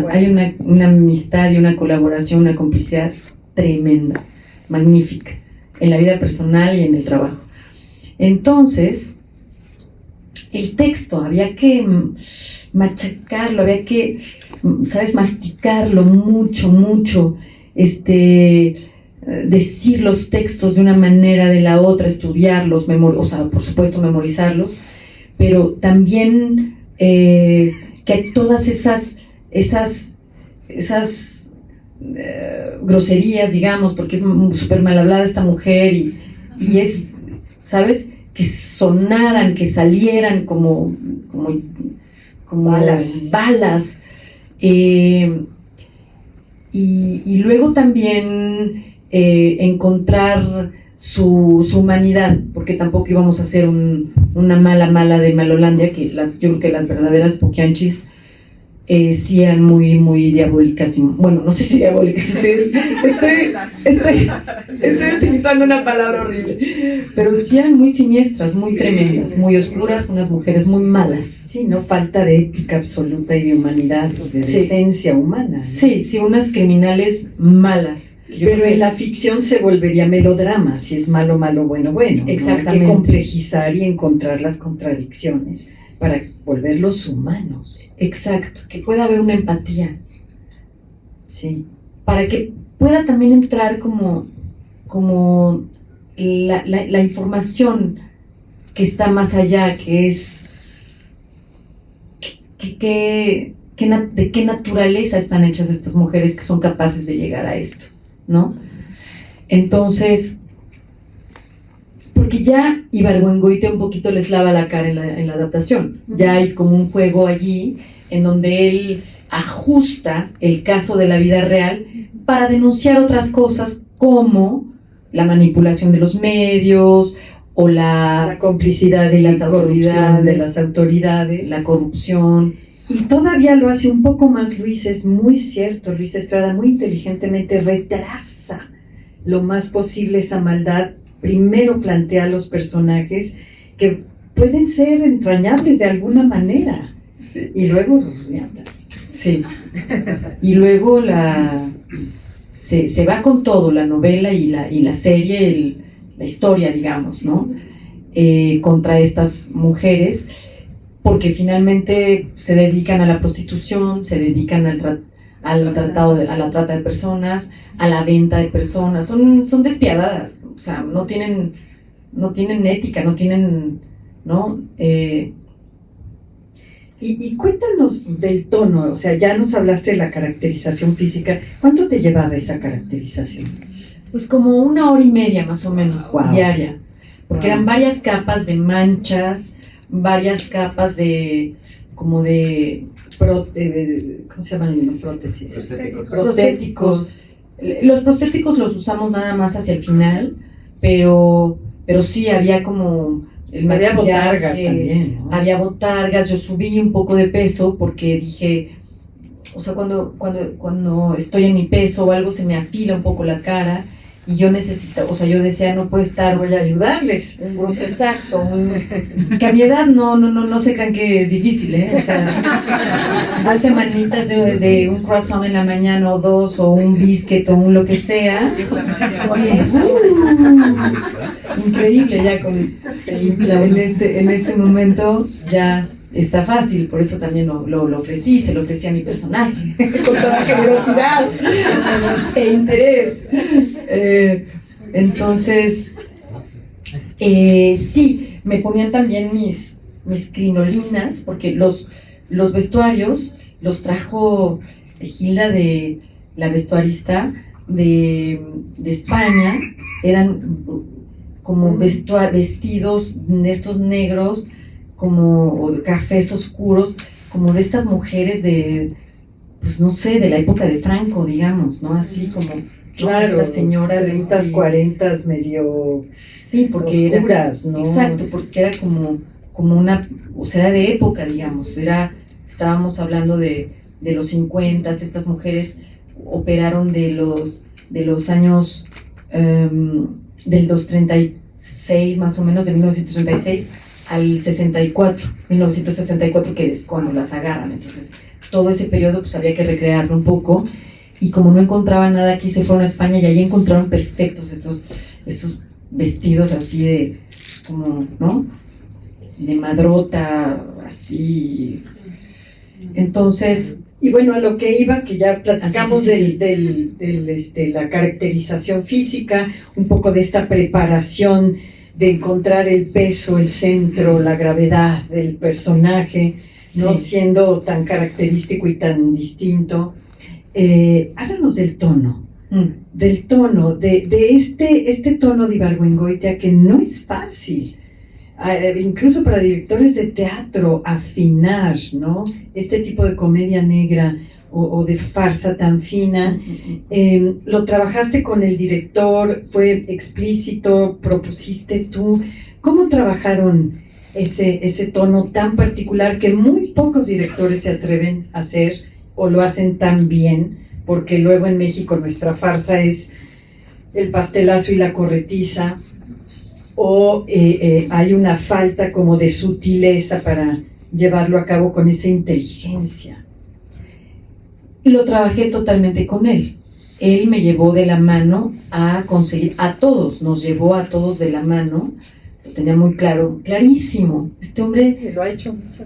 hay una amistad y una colaboración, una complicidad tremenda, magnífica, en la vida personal y en el trabajo. Entonces, el texto había que machacarlo, había que, ¿sabes?, masticarlo mucho, decir los textos de una manera, de la otra, estudiarlos, o sea, por supuesto memorizarlos, pero también que todas esas groserías, digamos, porque es súper mal hablada esta mujer y es, ¿sabes?, que sonaran, que salieran como balas. Y luego también encontrar su humanidad, porque tampoco íbamos a hacer una mala de Malolandia, que yo creo que las verdaderas poquianchis sí eran muy, muy diabólicas, bueno, no sé si diabólicas, estoy utilizando una palabra horrible, pero sí eran muy siniestras, muy tremendas, muy oscuras, unas mujeres muy malas. Sí, no falta de ética absoluta y de humanidad, de decencia humana, ¿no? Sí, unas criminales malas. Pero en la ficción se volvería melodrama, si es malo, bueno. Exactamente. Hay que complejizar y encontrar las contradicciones para volverlos humanos. Exacto, que pueda haber una empatía. Sí. Para que pueda también entrar como la información que está más allá, que es de qué naturaleza están hechas estas mujeres que son capaces de llegar a esto, ¿no? Entonces, porque ya Ibargüengoitia un poquito les lava la cara en la adaptación. Ya hay como un juego allí en donde él ajusta el caso de la vida real para denunciar otras cosas como la manipulación de los medios o la complicidad de las autoridades, la corrupción. Y todavía lo hace un poco más Luis, es muy cierto, Luis Estrada muy inteligentemente retrasa lo más posible esa maldad. Primero plantea a los personajes que pueden ser entrañables de alguna manera, sí. Y luego sí. Y luego se va con todo, la novela y la serie, la historia, digamos, ¿no? Contra estas mujeres, porque finalmente se dedican a la prostitución, se dedican a la trata de personas, a la venta de personas, son despiadadas, o sea, no tienen ética, no tienen, ¿no? Y cuéntanos del tono, o sea, ya nos hablaste de la caracterización física. ¿Cuánto te llevaba esa caracterización? Pues como 1 hora y media más o menos, Wow. diaria, porque eran varias capas de manchas, varias capas como de ¿Cómo se llaman los prótesis? prostéticos. Los prostéticos los usamos nada más hacia el final, pero sí había como el Había maquillaje, botargas también, ¿no? había botargas. Yo subí un poco de peso porque dije, o sea, cuando estoy en mi peso o algo se me afila un poco la cara y yo yo decía, no puede estar Voy a ayudarles. un grupo exacto, que a mi edad no se crean que es difícil, ¿eh? O sea, 2 semanitas de un croissant en la mañana o 2, o un biscuit o un lo que sea, increíble ya en este momento ya está fácil, por eso también lo ofrecí, se lo ofrecí a mi personaje, con toda generosidad e interés. Entonces, sí, me ponían también mis crinolinas, porque los vestuarios los trajo Gilda, de la vestuarista de España, eran como vestidos estos negros, o de cafés oscuros, como de estas mujeres pues no sé, de la época de Franco, digamos, ¿no? Así como, Claro, estas señoras 30, así. 40 medio Sí, porque oscuras, ¿no? Exacto, porque era como una, o sea, era de época, digamos, estábamos hablando de los 50, estas mujeres operaron de los años, de los 36 más o menos, de 1936 al 1964, que es cuando las agarran. Entonces, todo ese periodo pues había que recrearlo un poco, y como no encontraban nada aquí, se fueron a España y ahí encontraron perfectos estos vestidos así de, como, ¿no? De madrota, así. Entonces, Y bueno, a lo que iba, que ya platicamos sí. la caracterización física, un poco de esta preparación de encontrar el peso, el centro, la gravedad del personaje, no Sí. siendo tan característico y tan distinto. Háblanos del tono, de este tono de Ibargüengoitia, que no es fácil. Incluso para directores de teatro, afinar, ¿no? Este tipo de comedia negra o de farsa tan fina. Lo trabajaste con el director, fue explícito, propusiste tú. ¿Cómo trabajaron ese tono tan particular que muy pocos directores se atreven a hacer o lo hacen tan bien? Porque luego en México nuestra farsa es el pastelazo y la corretiza, o hay una falta como de sutileza para llevarlo a cabo con esa inteligencia. Y lo trabajé totalmente con él. Él me llevó de la mano a conseguir, nos llevó a todos de la mano, lo tenía muy claro, clarísimo. Este hombre, Lo ha hecho mucho.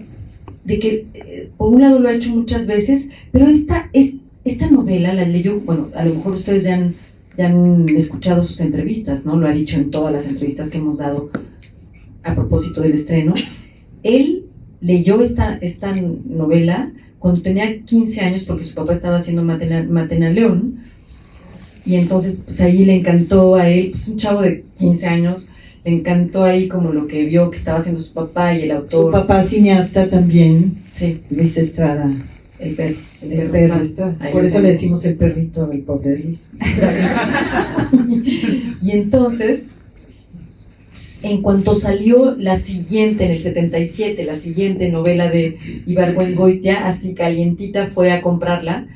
de que por un lado lo ha hecho muchas veces, pero esta novela la leyó, bueno, a lo mejor ustedes ya han escuchado sus entrevistas, ¿no? Lo ha dicho en todas las entrevistas que hemos dado a propósito del estreno. Él leyó esta novela cuando tenía 15 años, porque su papá estaba haciendo Matena León, y entonces pues ahí le encantó a él, pues un chavo de 15 años, le encantó ahí como lo que vio que estaba haciendo su papá y el autor. Su papá cineasta también, Sí, Luis Estrada. el perro Estrada. Ahí Por lo eso tengo. le decimos el perrito al pobre Luis. Y entonces, en cuanto salió la siguiente, en el 77, la siguiente novela de Ibargüengoitia, así calientita, fue a comprarla,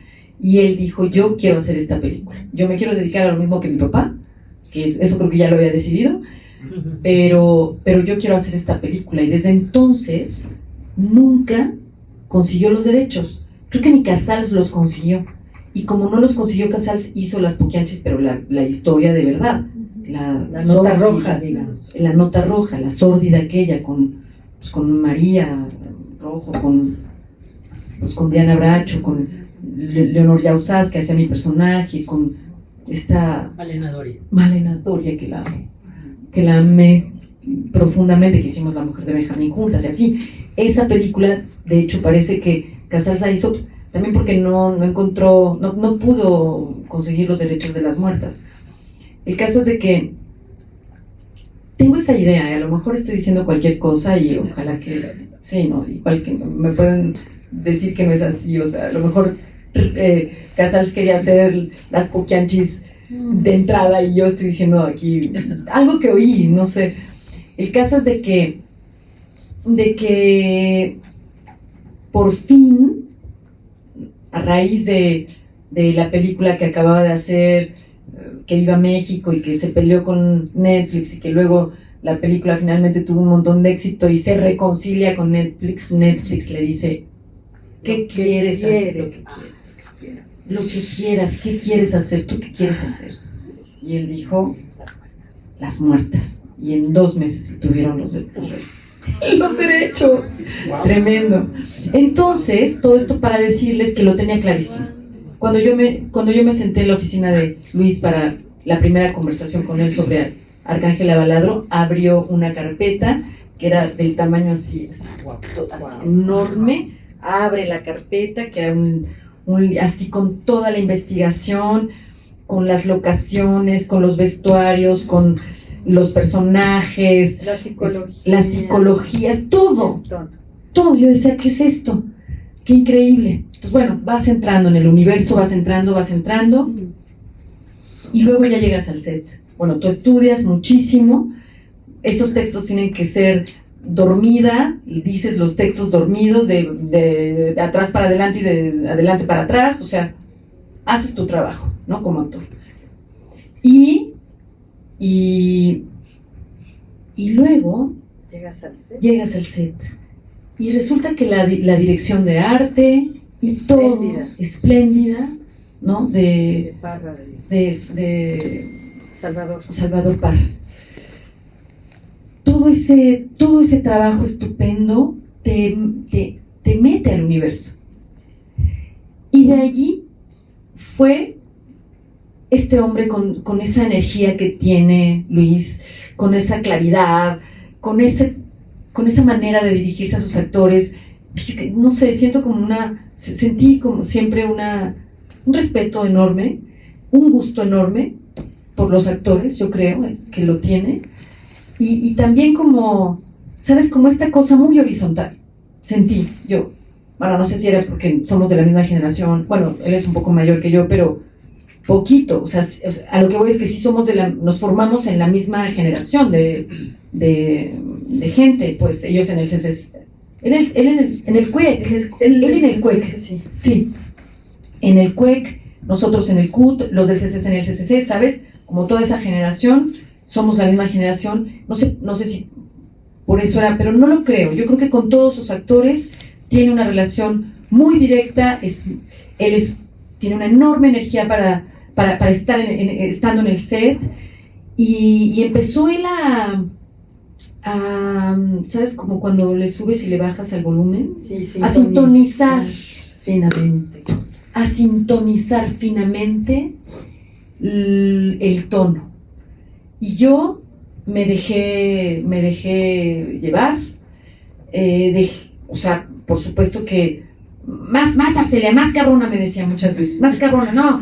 y él dijo, yo quiero hacer esta película, yo me quiero dedicar a lo mismo que mi papá, que eso creo que ya lo había decidido, pero yo quiero hacer esta película. Y desde entonces nunca consiguió los derechos, creo que ni Casals los consiguió, y como no los consiguió Casals, hizo las Poquianchis, pero la historia de verdad. La nota sórdida, roja, digamos. La nota roja, la sórdida aquella, con María Rojo, con Diana Bracho, con Leonor Yausás, que hacía mi personaje, con esta Malena Doria, que la amé profundamente, que hicimos La Mujer de Benjamín juntas, y así. Esa película, de hecho, parece que Casals la hizo también porque no pudo conseguir los derechos de las muertas. El caso es de que tengo esa idea, y a lo mejor estoy diciendo cualquier cosa y ojalá que, sí, ¿no? Igual que me pueden decir que no es así, o sea, a lo mejor Casals quería hacer las Poquianchis de entrada y yo estoy diciendo aquí algo que oí, no sé. El caso es de que por fin, a raíz de la película que acababa de hacer, Que Viva México, y que se peleó con Netflix, y que luego la película finalmente tuvo un montón de éxito y se reconcilia con Netflix le dice: ¿qué quieres hacer? Lo que quieras, ¿qué quieres hacer? ¿Tú qué quieres hacer? Y él dijo: Las Muertas. Y en 2 meses tuvieron los derechos. Wow. Tremendo. Entonces, todo esto para decirles que lo tenía clarísimo. Cuando yo me senté en la oficina de Luis para la primera conversación con él sobre Arcángela Baladro, abrió una carpeta que era del tamaño así enorme. Abre la carpeta, que era así con toda la investigación, con las locaciones, con los vestuarios, con los personajes, las psicologías, todo. Yo decía: ¿qué es esto? ¡Qué increíble! Entonces, bueno, vas entrando en el universo, vas entrando, y luego ya llegas al set. Bueno, tú estudias muchísimo, esos textos tienen que ser dormida, dices los textos dormidos, de atrás para adelante y de adelante para atrás, o sea, haces tu trabajo, ¿no? Como actor. Y luego llegas al set. Y resulta que la dirección de arte y todo, espléndida, ¿no? De Salvador Parra. Todo ese trabajo estupendo te mete al universo. Y de allí fue este hombre con esa energía que tiene Luis, con esa claridad, con esa manera de dirigirse a sus actores. No sé, sentí como siempre un respeto enorme, un gusto enorme por los actores, yo creo que lo tiene, y también como, ¿sabes? Como esta cosa muy horizontal, sentí yo. Bueno, no sé si era porque somos de la misma generación, bueno, él es un poco mayor que yo, pero poquito, o sea, a lo que voy es que sí nos formamos en la misma generación de gente, pues ellos en el CCC, él en el CUEC, sí, en el CUEC, nosotros en el CUT, los del CCC en el CCC, ¿sabes? Como toda esa generación, somos la misma generación, no sé si por eso era, pero no lo creo. Yo creo que con todos sus actores tiene una relación muy directa, tiene una enorme energía para estar estando en el set, y empezó él a ¿sabes? Como cuando le subes y le bajas al volumen, a sintonizar finamente el tono. Y yo me dejé llevar, o sea, por supuesto que más Arcelia, más cabrona, me decía muchas veces, más cabrona, no,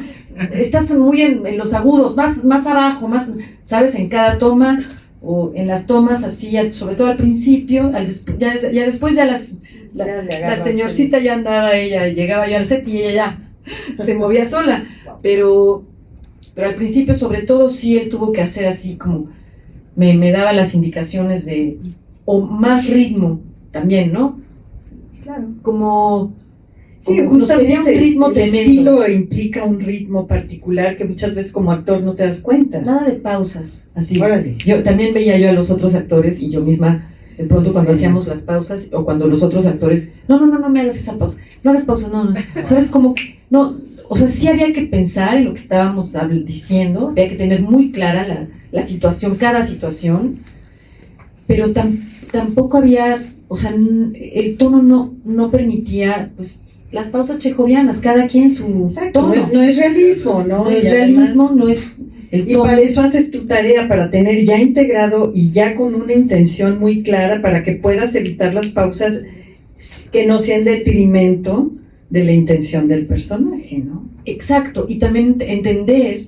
estás muy en los agudos, más abajo, más, ¿sabes? En cada toma, o en las tomas así, sobre todo al principio, ya después ya la señorcita ya andaba, ella llegaba ya al set y ella ya se movía sola, pero al principio sobre todo sí él tuvo que hacer así como, me daba las indicaciones o más ritmo también, ¿no? Claro. Como Sí, nos pedía un justamente ritmo el tremendo. estilo implica un ritmo particular que muchas veces como actor no te das cuenta. Nada de pausas, así. Órale. Yo también veía yo a los otros actores y yo misma, de pronto cuando hacíamos las pausas, o cuando los otros actores, no me hagas esa pausa, no hagas pausa, no, ¿sabes cómo? No, o sea, sí había que pensar en lo que estábamos diciendo, había que tener muy clara la situación, cada situación, pero tampoco había, o sea, el tono no permitía, pues, las pausas chejovianas, cada quien su Exacto, tono. no es realismo, ¿no? No es Y realismo, además, no es el y tono. para eso haces tu tarea, para tener ya integrado y ya con una intención muy clara para que puedas evitar las pausas que no sean detrimento de la intención del personaje, ¿no? Exacto, y también entender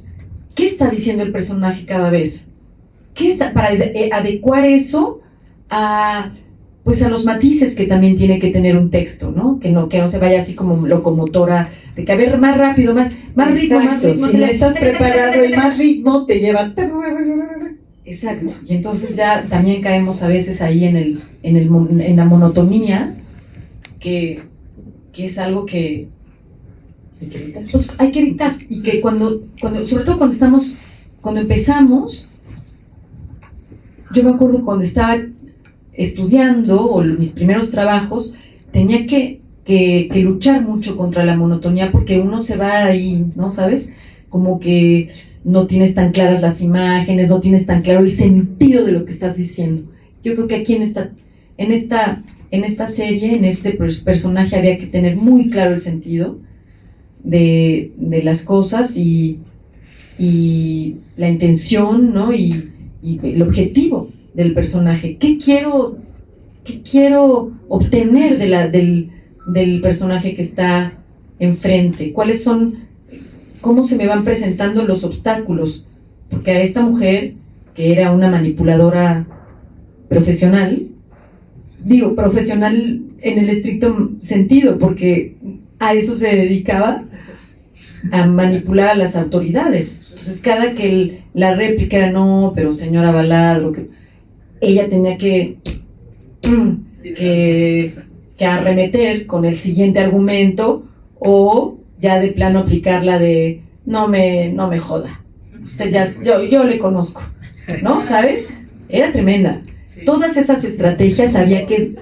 qué está diciendo el personaje cada vez. Para adecuar eso a los matices que también tiene que tener un texto, ¿no? Que no se vaya así como locomotora, de que a ver, más rápido, más ritmo, más ritmo. Si no estás preparado, el más ritmo te lleva. Exacto, y entonces ya también caemos a veces ahí en la monotonía, que es algo que pues, hay que evitar, y que cuando sobre todo cuando empezamos, yo me acuerdo cuando estaba estudiando, o mis primeros trabajos, tenía que luchar mucho contra la monotonía, porque uno se va ahí, ¿no? ¿Sabes? Como que no tienes tan claras las imágenes, no tienes tan claro el sentido de lo que estás diciendo. Yo creo que aquí en esta serie, en este personaje, había que tener muy claro el sentido de las cosas y la intención, ¿no? Y el objetivo del personaje. ¿Qué quiero obtener del personaje que está enfrente? ¿Cómo se me van presentando los obstáculos? Porque a esta mujer, que era una manipuladora profesional, digo profesional en el estricto sentido, porque a eso se dedicaba, a manipular a las autoridades. Entonces, cada que la réplica era, no, pero señora Baladro, que ella tenía que arremeter con el siguiente argumento, o ya de plano aplicar la de no me joda, usted ya, yo le conozco, ¿no? ¿Sabes? Era tremenda. Todas esas estrategias había que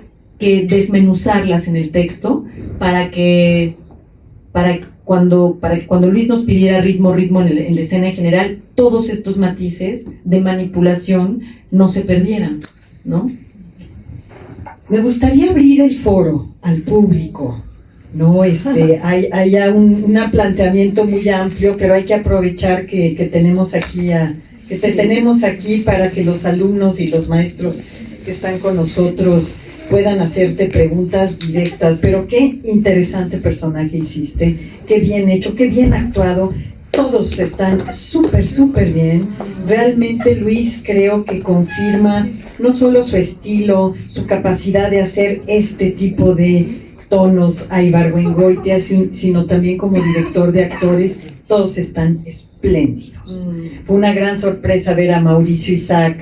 desmenuzarlas en el texto para que cuando Luis nos pidiera ritmo en la escena en general, todos estos matices de manipulación no se perdieran, ¿no? Me gustaría abrir el foro al público, ¿no? Hay ya un planteamiento muy amplio, pero hay que aprovechar que tenemos aquí tenemos aquí para que los alumnos y los maestros que están con nosotros puedan hacerte preguntas directas. Pero qué interesante personaje hiciste, qué bien hecho, qué bien actuado. Todos están súper bien. Realmente Luis creo que confirma no solo su estilo, su capacidad de hacer este tipo de tonos a Ibargüengoitia, sino también como director de actores. Todos están espléndidos. Fue una gran sorpresa ver a Mauricio Isaac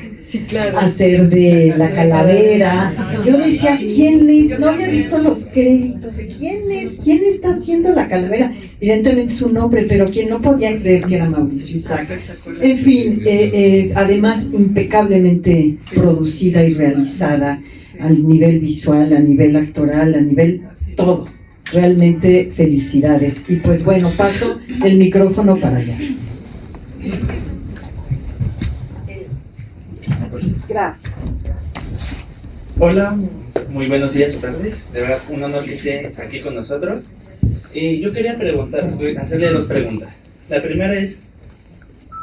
hacer de la calavera. Yo decía, ¿quién es? No había visto los créditos. ¿Quién es? ¿Quién está haciendo la calavera? Evidentemente es un hombre, pero quien no podía creer que era Mauricio Isaac. En fin, además impecablemente producida y realizada al nivel visual, a nivel actoral, a nivel todo. Realmente felicidades. Y pues bueno, paso el micrófono para allá. Gracias. Hola, muy buenos días o tardes. De verdad, un honor que esté aquí con nosotros. Yo quería hacerle dos preguntas. La primera es,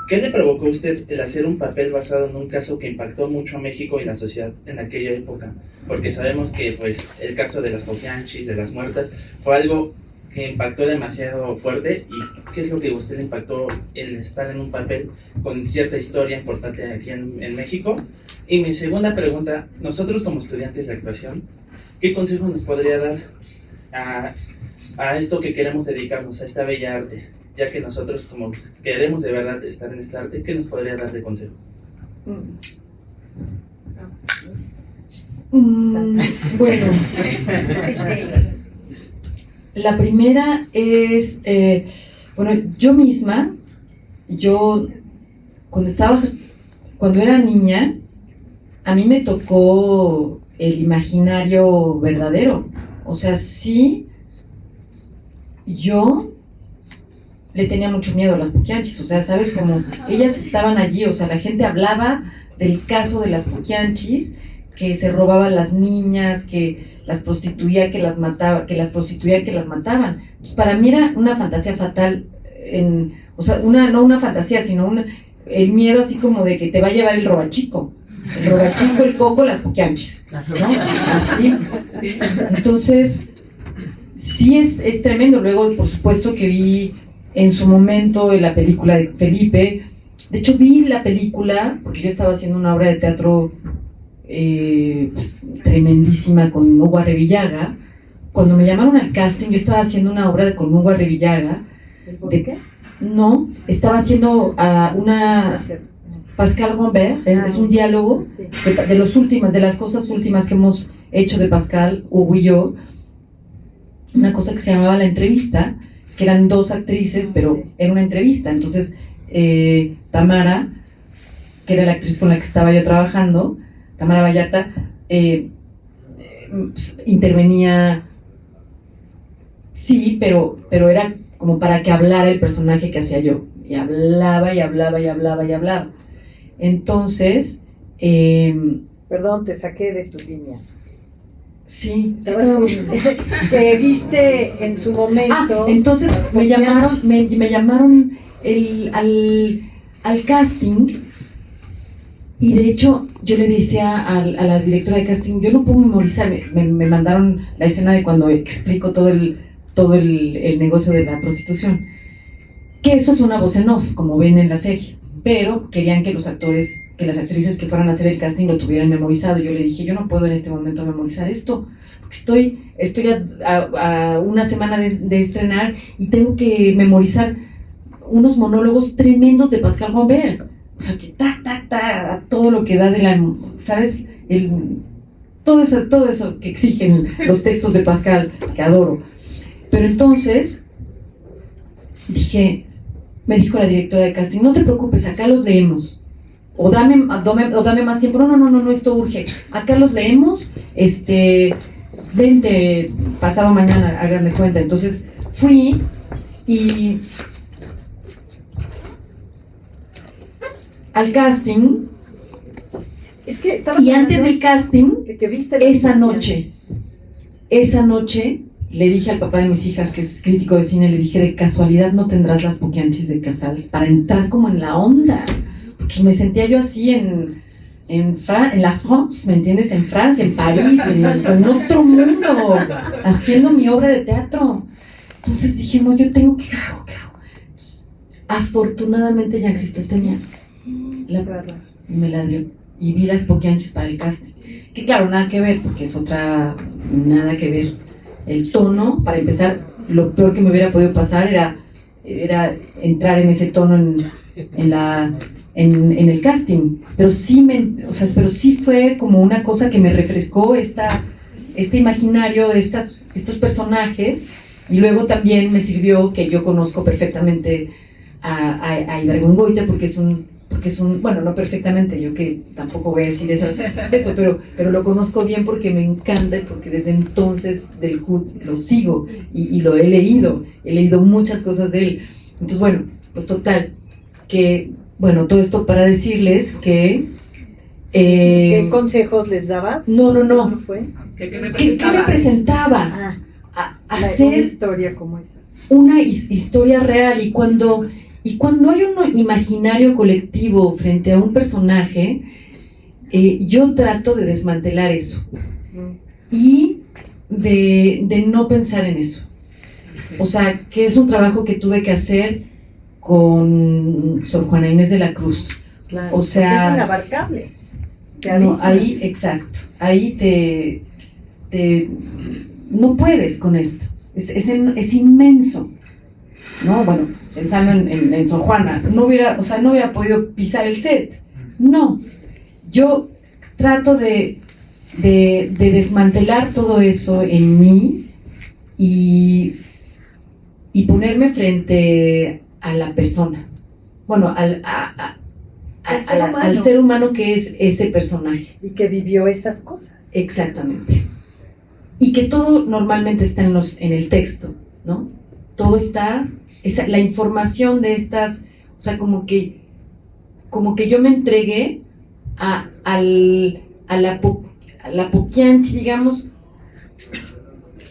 ¿qué le provocó a usted el hacer un papel basado en un caso que impactó mucho a México y la sociedad en aquella época? Porque sabemos que pues, el caso de las Poquianchis, de las muertas, fue algo que impactó demasiado fuerte. ¿Y qué es lo que a usted le impactó el estar en un papel con cierta historia importante aquí en México? Y mi segunda pregunta, nosotros como estudiantes de actuación, ¿qué consejo nos podría dar a esto que queremos dedicarnos, a esta bella arte? Ya que nosotros como queremos de verdad estar en esta arte, ¿qué nos podría dar de consejo? Bueno, la primera es, yo misma, cuando era niña, a mí me tocó el imaginario verdadero. O sea, sí, yo le tenía mucho miedo a las puquianchis, o sea, ¿sabes? Como ellas estaban allí, o sea, la gente hablaba del caso de las puquianchis, que se robaban las niñas, que las prostituía, que las mataba, que las prostituían, que las mataban. Entonces, para mí era una fantasía fatal, o sea, no una fantasía, sino el miedo así como de que te va a llevar el robachico, el coco, las puquianchis, ¿no? Así. Entonces, sí es tremendo. Luego, por supuesto que vi en su momento la película de Felipe. De hecho, vi la película porque yo estaba haciendo una obra de teatro pues, tremendísima con Hugo Arrevillaga. Cuando me llamaron al casting, yo estaba haciendo una obra con Hugo Arrevillaga. ¿Qué? No, estaba haciendo una Pascal Rambert, es un diálogo de las cosas últimas que hemos hecho de Pascal, Hugo y yo, una cosa que se llamaba La Entrevista, que eran 2 actrices, pero era una entrevista. Entonces Tamara, que era la actriz con la que estaba yo trabajando, Tamara Vallarta, pues, intervenía, sí, pero era como para que hablara el personaje que hacía yo, y hablaba y hablaba y hablaba y hablaba. Entonces, Perdón, te saqué de tu línea. sí, Que viste en su momento. entonces me llamaron al casting, y de hecho yo le decía a la directora de casting, yo no puedo memorizar. Me mandaron la escena de cuando explico todo el negocio de la prostitución, que eso es una voz en off, como ven en la serie, pero querían que los actores, que las actrices que fueran a hacer el casting lo tuvieran memorizado. Yo le dije, yo no puedo en este momento memorizar esto, porque estoy a una semana de estrenar y tengo que memorizar unos monólogos tremendos de Pascal Rambert, o sea, que a todo lo que da de la, ¿sabes? Todo eso que exigen los textos de Pascal, que adoro. Pero entonces me dijo la directora de casting, no te preocupes, acá los leemos, o dame más tiempo. No, esto urge, acá los leemos, vente pasado mañana, háganme cuenta. Entonces fui y al casting, y antes del casting, que viste esa noche le dije al papá de mis hijas, que es crítico de cine, le dije, de casualidad no tendrás las puquianchis de Casals, para entrar como en la onda, porque me sentía yo así en la France, ¿me entiendes? En Francia, en París, en otro mundo, haciendo mi obra de teatro. Entonces dije, no, yo tengo ¿qué hago? Pues, afortunadamente Jean-Christophe tenía la verdad y me la dio, y vi las puquianchis para el casting, que claro, nada que ver, porque es nada que ver. El tono, para empezar, lo peor que me hubiera podido pasar era entrar en ese tono en el casting, pero sí fue como una cosa que me refrescó este imaginario de estos personajes, y luego también me sirvió que yo conozco perfectamente a Ibargüengoitia, porque es un, bueno, no perfectamente, yo que tampoco voy a decir eso, pero lo conozco bien porque me encanta, porque desde entonces del HUD lo sigo y lo he leído muchas cosas de él. Entonces, bueno, pues total, que, bueno, todo esto para decirles que... ¿Qué consejos les dabas? No. ¿Cómo fue? ¿Qué ¿Qué representaba? Hacer una historia como esa. Una historia real, y cuando hay un imaginario colectivo frente a un personaje, yo trato de desmantelar eso y de no pensar en eso. O sea, que es un trabajo que tuve que hacer con Sor Juana Inés de la Cruz. Claro, o sea, es inabarcable. No, ahí, exacto, ahí te no puedes con esto, es inmenso, ¿no? Bueno, pensando en Sor Juana, no hubiera podido pisar el set. No, yo trato de desmantelar todo eso en mí y ponerme frente a la persona, bueno, al ser humano que es ese personaje. Y que vivió esas cosas. Exactamente. Y que todo normalmente está en el texto, ¿no? Todo está la información de estas, o sea, como que yo me entregué a la Poquianchi, digamos,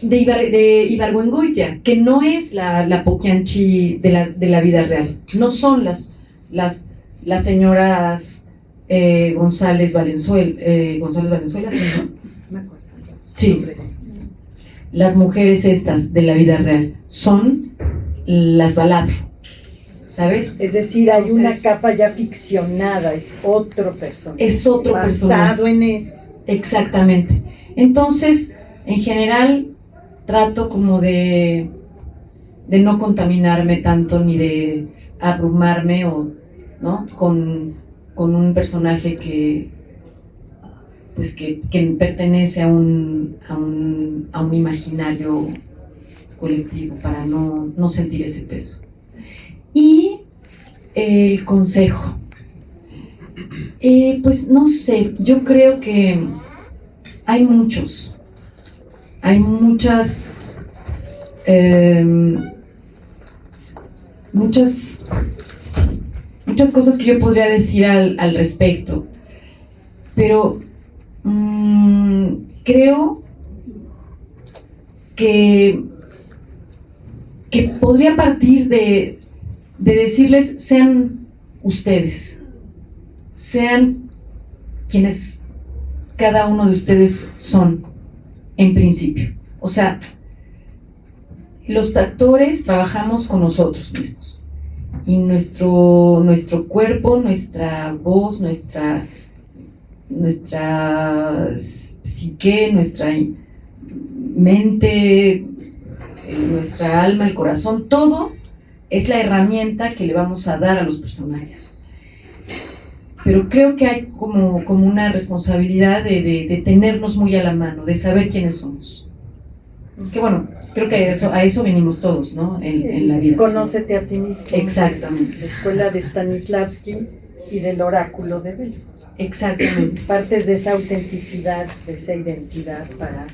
de Ibargüengoitia, que no es la Poquianchi de la vida real, no son las señoras González Valenzuela, ¿sí, no? Sí, las mujeres estas de la vida real son las Baladro, ¿sabes? Es decir, hay una capa ya ficcionada, es otro personaje. Es otro personaje. Basado en eso. Exactamente. Entonces, en general, trato como de no contaminarme tanto ni de abrumarme ¿no? con un personaje que pertenece a un imaginario colectivo para no sentir ese peso. Y el consejo, pues no sé, yo creo que hay muchas cosas que yo podría decir al respecto, pero creo que podría partir de decirles: sean ustedes, sean quienes cada uno de ustedes son, en principio. O sea, los actores trabajamos con nosotros mismos, y nuestro cuerpo, nuestra voz, nuestra psique, nuestra mente, nuestra alma, el corazón, todo es la herramienta que le vamos a dar a los personajes. Pero creo que hay como una responsabilidad de tenernos muy a la mano, de saber quiénes somos. Que bueno, creo que a eso venimos todos, ¿no? En la vida. Conócete a ti mismo. Exactamente. La escuela de Stanislavski y del oráculo de Delfos. Exactamente. Partes de esa autenticidad, de esa identidad para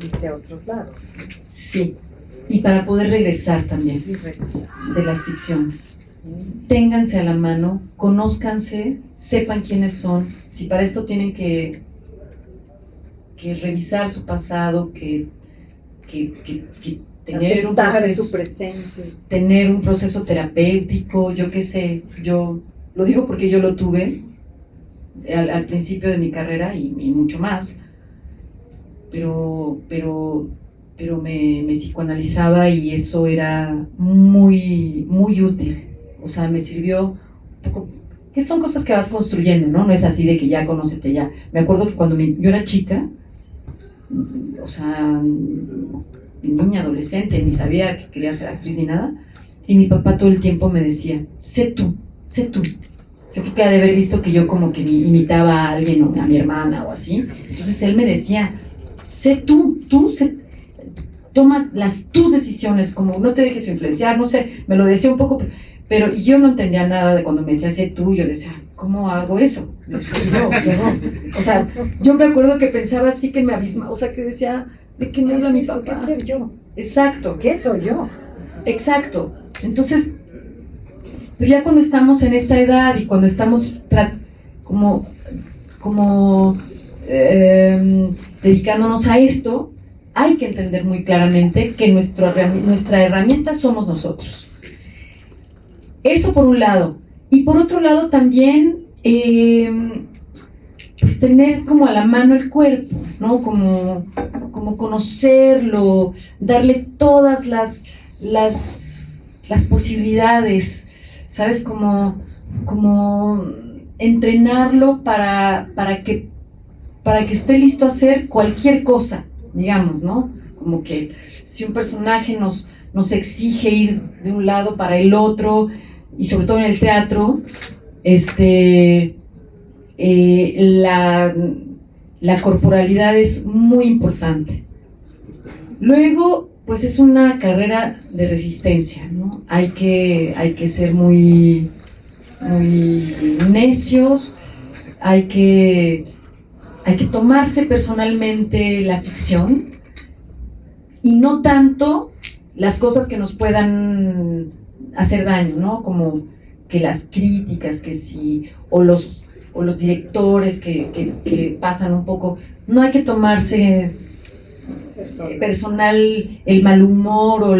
irte a otros lados. Sí. Y para poder regresar también Y regresar. de las ficciones. Ténganse a la mano, conózcanse, sepan quiénes son. Si para esto tienen que revisar su pasado, que tener un proceso, su presente. tener un proceso terapéutico, yo qué sé, yo lo digo porque yo lo tuve al principio de mi carrera y mucho más, pero me psicoanalizaba y eso era muy, muy útil. O sea, me sirvió un poco, que son cosas que vas construyendo, ¿no? No es así de que ya conócete ya. Me acuerdo que cuando yo era chica, o sea, niña, adolescente, ni sabía que quería ser actriz ni nada, y mi papá todo el tiempo me decía: sé tú. Yo creo que ha de haber visto que yo como que imitaba a alguien, o a mi hermana o así. Entonces él me decía: sé tú, toma tus decisiones, como no te dejes influenciar, no sé, me lo decía un poco, pero yo no entendía nada de cuando me decía sé tú. Yo decía: ¿cómo hago eso? Yo no. O sea, yo me acuerdo que pensaba así, que me abismaba, o sea, que decía: ¿de qué me habla mi papá? ¿Qué ser yo? Exacto. ¿Qué soy yo? Exacto. Entonces, pero ya cuando estamos en esta edad y cuando estamos dedicándonos a esto, hay que entender muy claramente que nuestra herramienta somos nosotros. Eso por un lado. Y por otro lado también, pues tener como a la mano el cuerpo, ¿no? Como conocerlo, darle todas las posibilidades, ¿sabes? Como entrenarlo para que esté listo a hacer cualquier cosa, digamos, ¿no? Como que si un personaje nos exige ir de un lado para el otro, y sobre todo en el teatro, la corporalidad es muy importante. Luego, pues es una carrera de resistencia, ¿no? Hay que ser muy, muy necios, hay que tomarse personalmente la ficción y no tanto las cosas que nos puedan hacer daño, ¿no? Como que las críticas, que sí, o los directores que pasan un poco, no hay que tomarse personal el mal humor o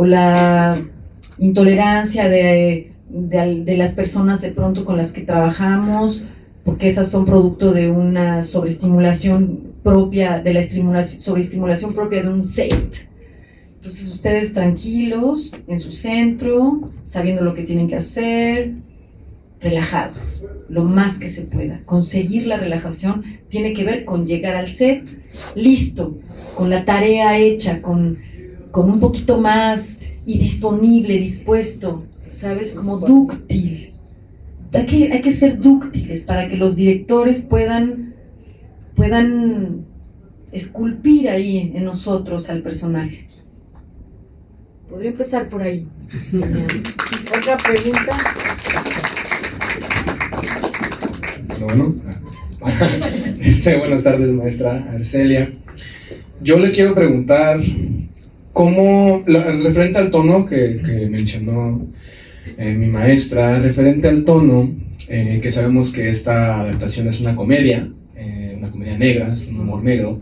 la intolerancia de las personas de pronto con las que trabajamos, porque esas son producto de una sobreestimulación propia, de la sobreestimulación propia de un set. Entonces ustedes tranquilos, en su centro, sabiendo lo que tienen que hacer, relajados, lo más que se pueda. Conseguir la relajación tiene que ver con llegar al set listo, con la tarea hecha, con un poquito más y disponible, dispuesto, ¿sabes? Como dúctil. Hay que ser dúctiles para que los directores puedan esculpir ahí en nosotros al personaje. Podría empezar por ahí. ¿Otra pregunta? Bueno, buenas tardes, maestra Arcelia. Yo le quiero preguntar referente al tono que mencionó mi maestra, referente al tono, que sabemos que esta adaptación es una comedia negra, es un humor negro,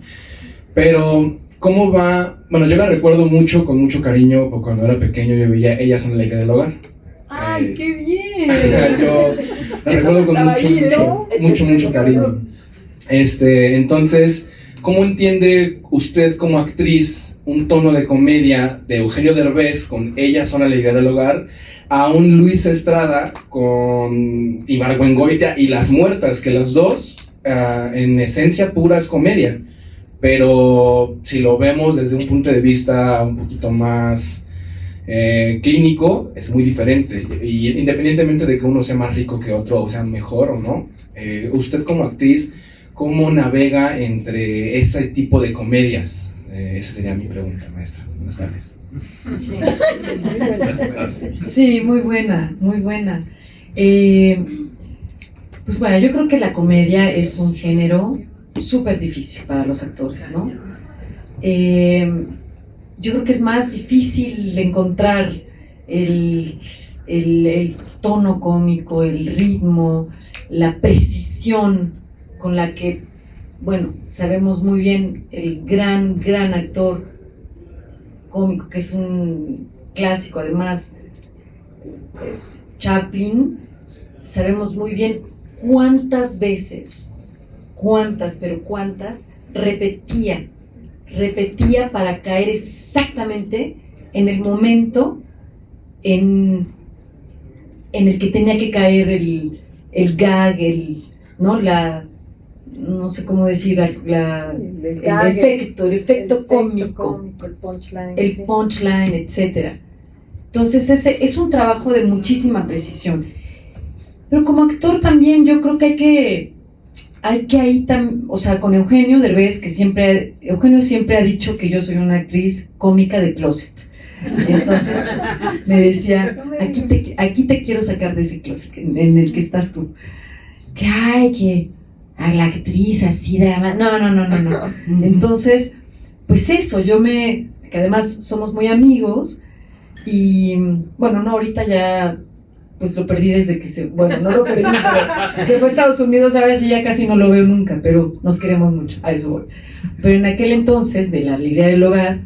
pero ¿cómo va? Bueno, yo la recuerdo mucho, con mucho cariño, porque cuando era pequeño yo veía Ellas son la alegría del hogar. ¡Ay, qué bien! Yo la recuerdo con mucho cariño. Entonces, ¿cómo entiende usted como actriz un tono de comedia de Eugenio Derbez con Ellas son la alegría del hogar a un Luis Estrada con Ibargüengoitia y Las Muertas, que las dos en esencia pura es comedia, pero si lo vemos desde un punto de vista un poquito más clínico, es muy diferente, y independientemente de que uno sea más rico que otro o sea mejor o no, usted como actriz, ¿cómo navega entre ese tipo de comedias? Esa sería mi pregunta, maestra. Buenas tardes. Sí, muy buena, muy buena. Pues bueno, yo creo que la comedia es un género súper difícil para los actores, ¿no? Yo creo que es más difícil encontrar el tono cómico, el ritmo, la precisión con la que, bueno, sabemos muy bien el gran actor cómico, que es un clásico además, Chaplin. Sabemos muy bien cuántas repetía para caer exactamente en el momento en el que tenía que caer el gag, no sé cómo decir, el efecto cómico, el punchline, etcétera. Entonces ese es un trabajo de muchísima precisión. Pero como actor también yo creo que hay que ahí o sea, con Eugenio Derbez, Eugenio siempre ha dicho que yo soy una actriz cómica de closet. Entonces me decía, aquí te quiero sacar de ese closet en el que estás tú. Que a la actriz así drama, no. Entonces, pues eso, que además somos muy amigos, y bueno, no, ahorita ya pues lo perdí desde que no lo perdí, pero se fue a Estados Unidos, ahora sí ya casi no lo veo nunca, pero nos queremos mucho, a eso voy. Pero en aquel entonces, de la alegría del hogar,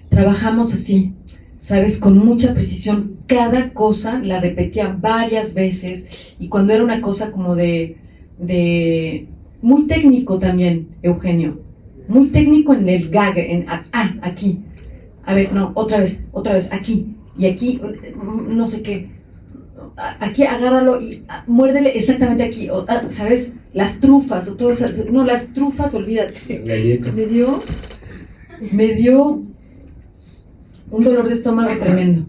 trabajamos así, ¿sabes? Con mucha precisión, cada cosa la repetía varias veces, y cuando era una cosa como de muy técnico también, Eugenio, muy técnico en el gag, aquí, a ver, no, otra vez, aquí, y aquí, no sé qué, aquí agárralo y muérdele exactamente aquí, ¿sabes? Las trufas, o todas esas, no, las trufas, olvídate, me dio un dolor de estómago tremendo,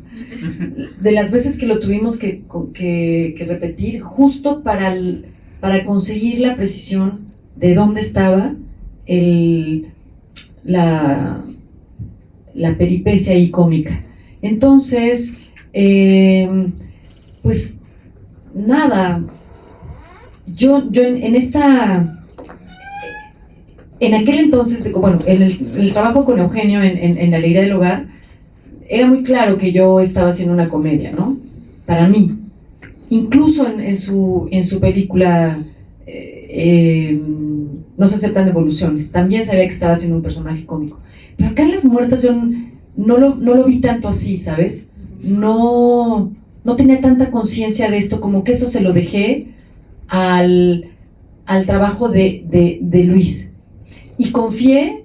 de las veces que lo tuvimos que repetir, justo para conseguir la precisión de dónde estaba la peripecia ahí cómica. Entonces, pues nada, yo en aquel entonces, bueno, en el trabajo con Eugenio en la alegría del hogar, era muy claro que yo estaba haciendo una comedia, ¿no? Para mí. Incluso en su película No se aceptan devoluciones, también sabía que estaba haciendo un personaje cómico. Pero acá en Las Muertas yo no lo vi tanto así, ¿sabes? No tenía tanta conciencia de esto, como que eso se lo dejé al trabajo de Luis. Y confié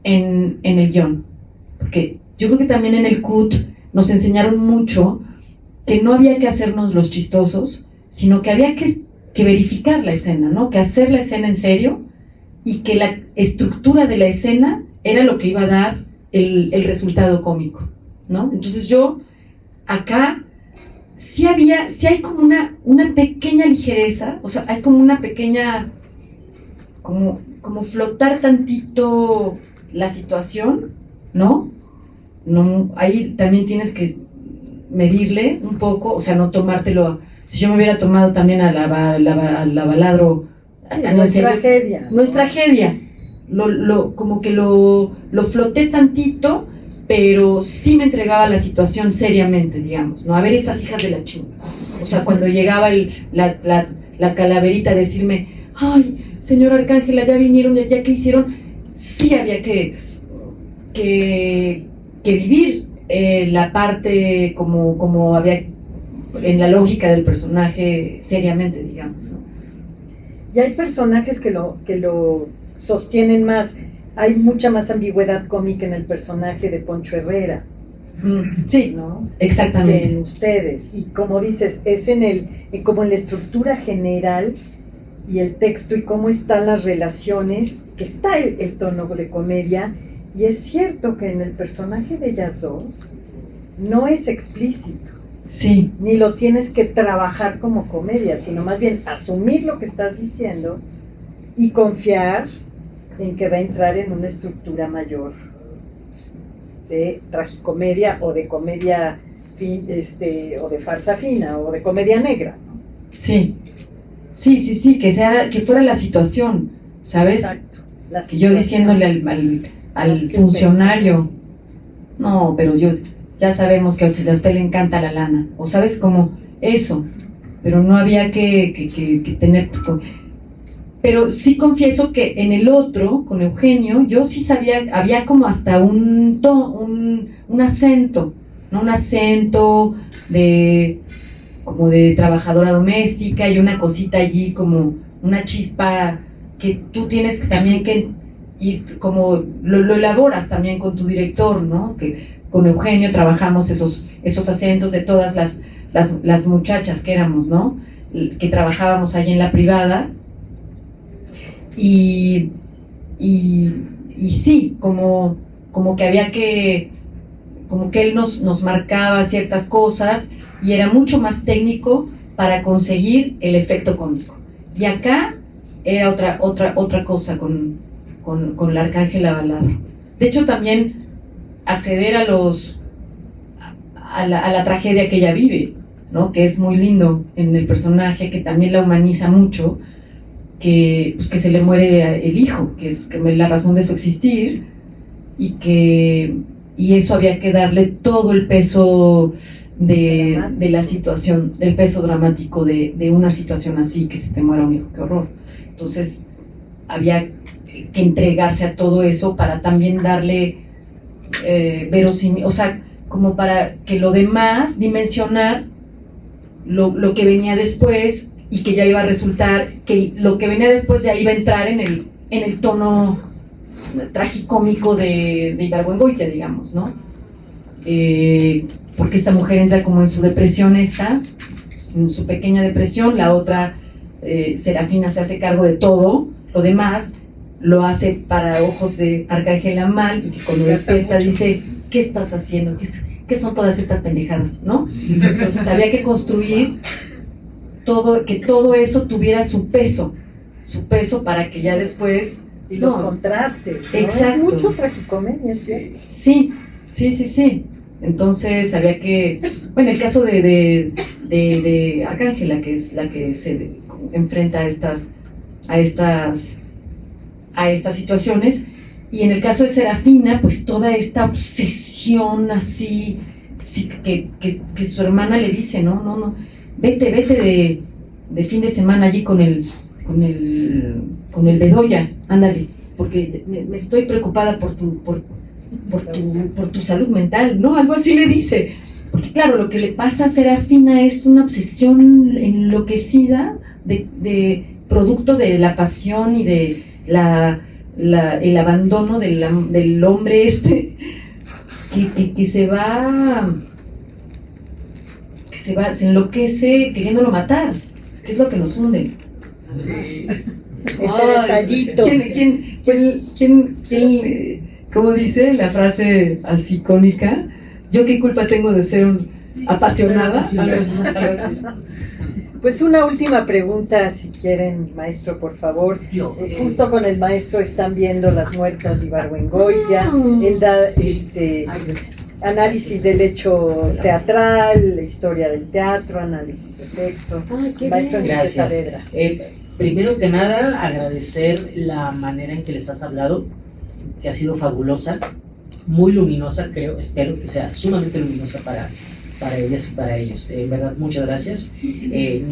en el guión, porque yo creo que también en el CUT nos enseñaron mucho que no había que hacernos los chistosos, sino que había que verificar la escena, ¿no? Que hacer la escena en serio y que la estructura de la escena era lo que iba a dar el resultado cómico, ¿no? Entonces yo, acá, sí hay como una pequeña ligereza, o sea, hay como una pequeña, como flotar tantito la situación, ¿no? Ahí también tienes que medirle un poco, o sea, no tomártelo. Si yo me hubiera tomado también al Baladro, no es tragedia. No es tragedia. Como que lo floté tantito, pero sí me entregaba la situación seriamente, digamos, ¿no? A ver, estas hijas de la chingada. O sea, cuando llegaba la calaverita a decirme, ay, señor Arcángela, ya vinieron, ya que hicieron, sí había que vivir la parte como había en la lógica del personaje seriamente, digamos, ¿no? Y hay personajes que lo sostienen más. Hay mucha más ambigüedad cómica en el personaje de Poncho Herrera. Sí, ¿no? Exactamente. Que en ustedes. Y como dices, es como en la estructura general y el texto y cómo están las relaciones, que está el tono de comedia. Y es cierto que en el personaje de ellas dos no es explícito. Sí. Ni lo tienes que trabajar como comedia, sino más bien asumir lo que estás diciendo y confiar en que va a entrar en una estructura mayor de tragicomedia o de comedia o de farsa fina o de comedia negra, ¿no? Sí, que fuera la situación, ¿sabes? Exacto. Que yo diciéndole al funcionario, no, pero ya sabemos que a usted le encanta la lana, o sabes, como eso, pero no había que tener. Pero sí confieso que en el otro, con Eugenio, yo sí sabía, había como hasta un acento, ¿no? Un acento como de trabajadora doméstica y una cosita allí, como una chispa que tú tienes también que ir, como lo elaboras también con tu director, ¿no? Que con Eugenio trabajamos esos acentos de todas las muchachas que éramos, ¿no? Que trabajábamos ahí en la privada. Y sí, como que había como que él nos marcaba ciertas cosas y era mucho más técnico para conseguir el efecto cómico. Y acá era otra cosa con la Arcángela Baladro. De hecho, también acceder a la tragedia que ella vive, ¿no? Que es muy lindo en el personaje, que también la humaniza mucho, que se le muere el hijo, que es la razón de su existir, y eso había que darle todo el peso de la situación, el peso dramático de una situación así, que se te muera un hijo, qué horror. Entonces había que entregarse a todo eso para también darle verosímil, o sea, como para que lo demás, dimensionar lo que venía después, y que ya iba a resultar, que lo que venía después ya iba a entrar en el tono tragicómico de Ibargüengoitia, digamos, ¿no? Porque esta mujer entra como en su depresión en su pequeña depresión, la otra, Serafina, se hace cargo de todo, lo demás lo hace para ojos de Arcángela mal, y que cuando despierta dice, ¿qué estás haciendo? ¿Qué son todas estas pendejadas? ¿No? Entonces había que construir que todo eso tuviera su peso para que ya después... Y los contrastes, ¿no? Exacto. Es mucho tragicomedia, ¿cierto? Sí. Entonces había que... Bueno, el caso de Arcángela, que es la que se enfrenta a estas situaciones, Y en el caso de Serafina, pues toda esta obsesión así, sí, que su hermana le dice, no, vete de fin de semana allí con el Bedoya, ándale, porque me estoy preocupada por tu salud mental, ¿no? Algo así le dice. Porque claro, lo que le pasa a Serafina es una obsesión enloquecida de producto de la pasión y de el abandono del hombre que se enloquece queriéndolo matar, que es lo que nos hunde. Ese detallito. ¿Quién, cómo dice la frase así icónica? ¿Yo qué culpa tengo de ser apasionada? Algo así. Pues una última pregunta, si quieren, maestro, por favor. Justo con el maestro están viendo Las Muertas de Ibargüengoitia. Él da análisis del hecho teatral, la historia del teatro, análisis de texto. Maestro Enrique Saavedra. Primero que nada, agradecer la manera en que les has hablado, que ha sido fabulosa, muy luminosa, espero que sea sumamente luminosa para ellas y para ellos. En verdad, muchas gracias.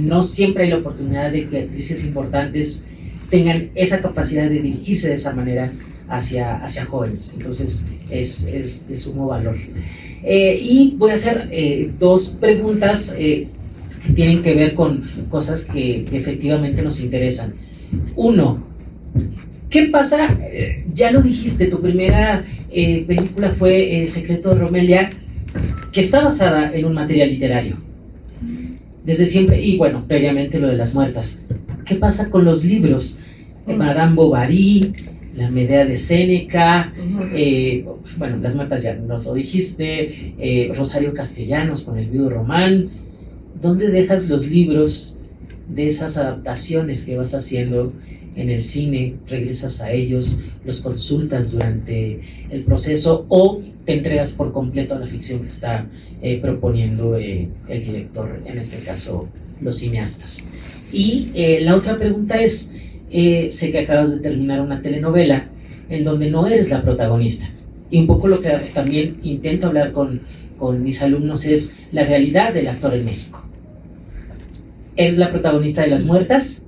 No siempre hay la oportunidad de que actrices importantes tengan esa capacidad de dirigirse de esa manera hacia jóvenes. Entonces, es de sumo valor. Y voy a hacer dos preguntas que tienen que ver con cosas que efectivamente nos interesan. Uno, ¿qué pasa? Ya lo dijiste, tu primera película fue Secreto de Romelia, que está basada en un material literario. Desde siempre, y bueno, previamente lo de Las Muertas. ¿Qué pasa con los libros? Madame Bovary, La Medea de Séneca, bueno, Las Muertas ya nos lo dijiste, Rosario Castellanos con El Viudo Román. ¿Dónde dejas los libros de esas adaptaciones que vas haciendo en el cine? ¿Regresas a ellos? ¿Los consultas durante el proceso? ¿O te entregas por completo a la ficción que está proponiendo el director, en este caso los cineastas? Y la otra pregunta es, sé que acabas de terminar una telenovela en donde no eres la protagonista, y un poco lo que también intento hablar con mis alumnos es la realidad del actor en México. Eres la protagonista de Las Muertas,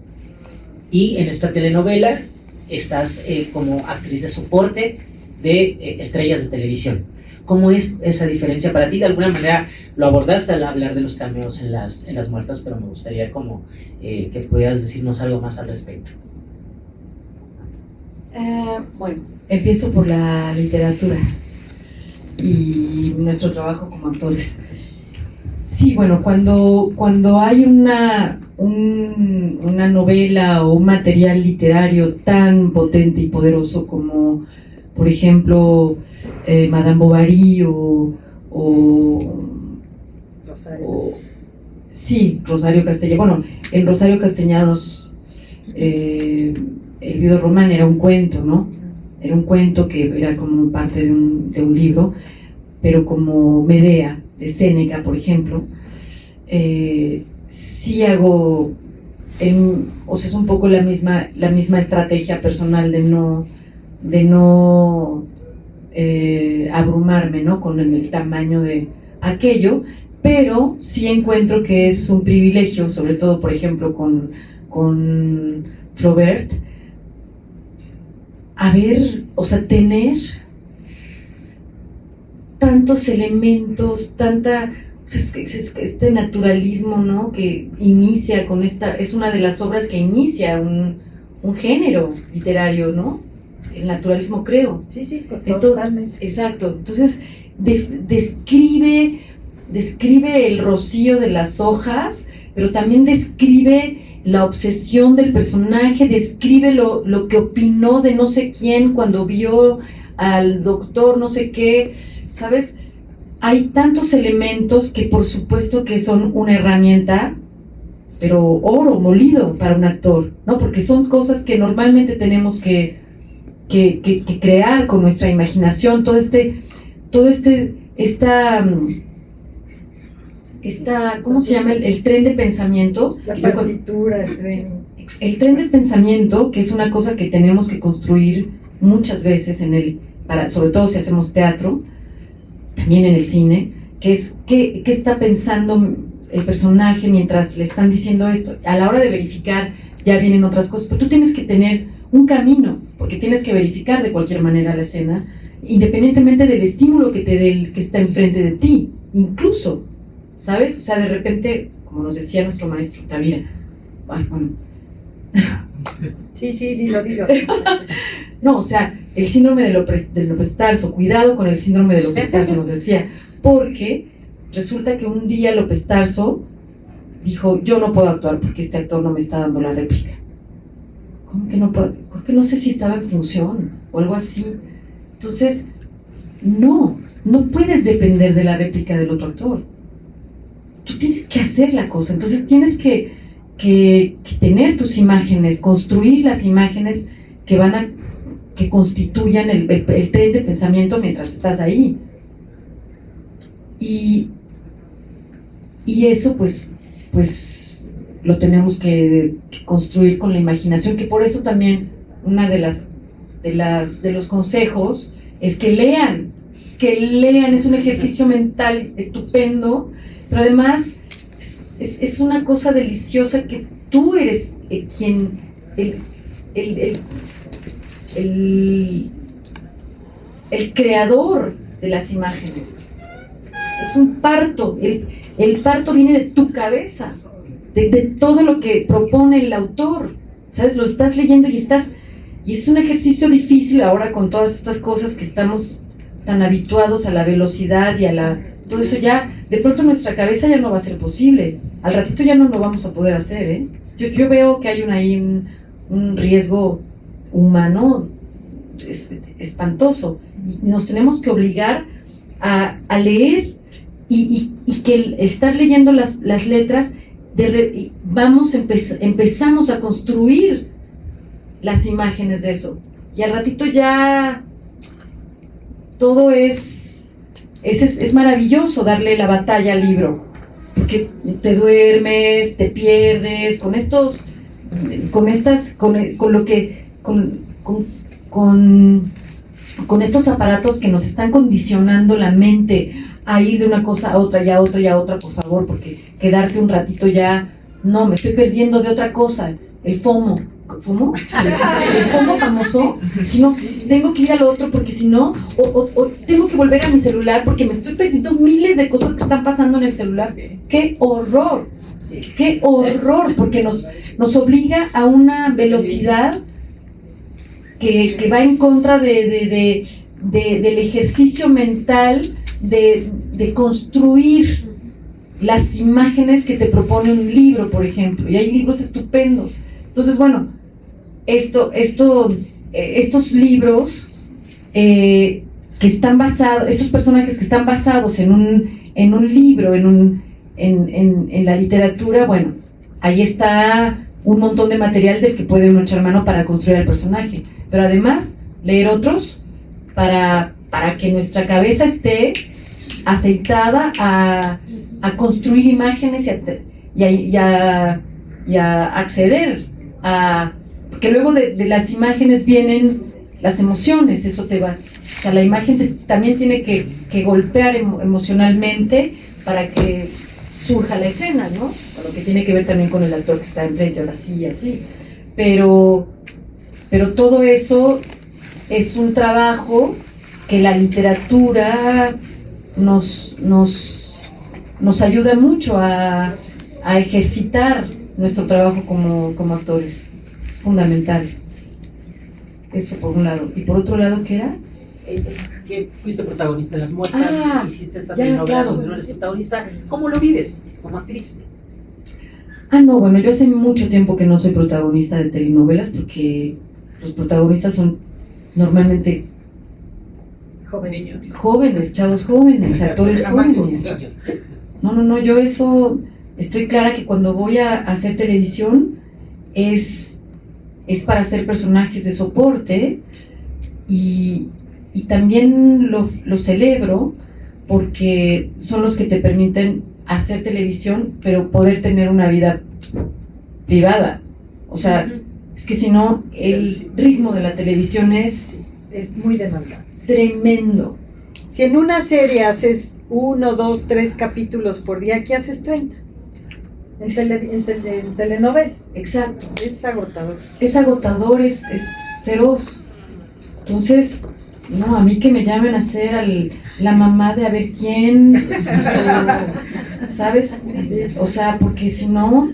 y en esta telenovela estás como actriz de soporte de estrellas de televisión. ¿Cómo es esa diferencia para ti? De alguna manera lo abordaste al hablar de los cameos en las Muertas, pero me gustaría como que pudieras decirnos algo más al respecto. Bueno, empiezo por la literatura y nuestro trabajo como actores. Sí, bueno, cuando hay una novela o un material literario tan potente y poderoso como, por ejemplo, Madame Bovary o Rosario Castellanos. Bueno, en Rosario Castellanos El Viudo Román era un cuento, ¿no? Era un cuento que era como parte de un libro, pero como Medea de Séneca, por ejemplo, sí hago, o sea, es un poco la misma estrategia personal de no abrumarme, ¿no? Con el tamaño de aquello, pero sí encuentro que es un privilegio, sobre todo, por ejemplo, con Flaubert, tener tantos elementos, este naturalismo, ¿no? Que inicia con es una de las obras que inicia un género literario, ¿no? El naturalismo, creo. Sí, totalmente. Exacto. Entonces, describe el rocío de las hojas, pero también describe la obsesión del personaje, describe lo que opinó de no sé quién cuando vio al doctor no sé qué, ¿sabes? Hay tantos elementos que por supuesto que son una herramienta, pero oro molido para un actor, ¿no? Porque son cosas que normalmente tenemos que crear con nuestra imaginación, ¿cómo se llama? El tren de pensamiento. La partitura, el tren. El tren de pensamiento, que es una cosa que tenemos que construir muchas veces sobre todo si hacemos teatro, también en el cine, que es qué está pensando el personaje mientras le están diciendo esto. A la hora de verificar ya vienen otras cosas, pero tú tienes que tener un camino, porque tienes que verificar de cualquier manera la escena, independientemente del estímulo que te dé el que está enfrente de ti, incluso, ¿sabes? O sea, de repente, como nos decía nuestro maestro Tavira, Sí, dilo. No, o sea, el síndrome del López Tarso, cuidado con el síndrome del López Tarso, nos decía, porque resulta que un día López Tarso dijo, yo no puedo actuar porque este actor no me está dando la réplica. ¿Cómo que no puedo? Porque no sé si estaba en función o algo así. Entonces, no puedes depender de la réplica del otro actor. Tú tienes que hacer la cosa, entonces tienes que tener tus imágenes, construir las imágenes que constituyan el tren de pensamiento mientras estás ahí. Y eso pues lo tenemos que construir con la imaginación, que por eso también una de los consejos es que lean, es un ejercicio mental estupendo, pero además es una cosa deliciosa que tú eres quien el creador de las imágenes. Es un parto, el parto viene de tu cabeza, de todo lo que propone el autor, ¿sabes? Lo estás leyendo y es un ejercicio difícil ahora con todas estas cosas que estamos tan habituados a la velocidad y todo eso. Ya de pronto nuestra cabeza ya no va a ser posible, al ratito ya no lo vamos a poder hacer, ¿eh? Yo veo que hay un riesgo humano espantoso, y nos tenemos que obligar a leer y que el estar leyendo las letras empezamos a construir las imágenes de eso, y al ratito ya todo es maravilloso darle la batalla al libro, porque te duermes, te pierdes con estos aparatos que nos están condicionando la mente a ir de una cosa a otra y a otra y a otra, por favor, porque quedarte un ratito ya, no, me estoy perdiendo de otra cosa, el FOMO. ¿FOMO? Sí. El FOMO famoso, si no, tengo que ir al otro porque si no, o tengo que volver a mi celular porque me estoy perdiendo miles de cosas que están pasando en el celular. ¡Qué horror! ¡Qué horror! Porque nos obliga a una velocidad que va en contra del ejercicio mental de construir las imágenes que te propone un libro, por ejemplo, y hay libros estupendos. Entonces, bueno, estos libros que están basados, estos personajes que están basados en un libro, en la literatura, bueno, ahí está un montón de material del que puede uno echar mano para construir el personaje, pero además leer otros para que nuestra cabeza esté aceitada a construir imágenes y a acceder porque luego de las imágenes vienen las emociones, eso te va, o sea, la imagen también tiene que golpear emocionalmente para que surja la escena, ¿no? Lo que tiene que ver también con el actor que está enfrente, ahora sí y así, pero todo eso es un trabajo que la literatura nos ayuda mucho a ejercitar nuestro trabajo como actores. Es fundamental. Eso por un lado. Y por otro lado, ¿qué era? Que fuiste protagonista de Las Muertas, hiciste esta telenovela claro, donde no eres protagonista. ¿Cómo lo vives como actriz? No, bueno, yo hace mucho tiempo que no soy protagonista de telenovelas porque los protagonistas son normalmente jóvenes, chavos jóvenes, actores jóvenes. No, yo eso estoy clara que cuando voy a hacer televisión es para hacer personajes de soporte y también lo celebro porque son los que te permiten hacer televisión pero poder tener una vida privada, o sea, es que si no el ritmo de la televisión es es muy demandante. Tremendo. Si en una serie haces 1, 2, 3 capítulos por día, aquí haces 30. En telenovela. Exacto. Es agotador. Es agotador, es feroz. Entonces, no, a mí que me llamen a ser la mamá de a ver quién, ¿sabes? O sea, porque si no,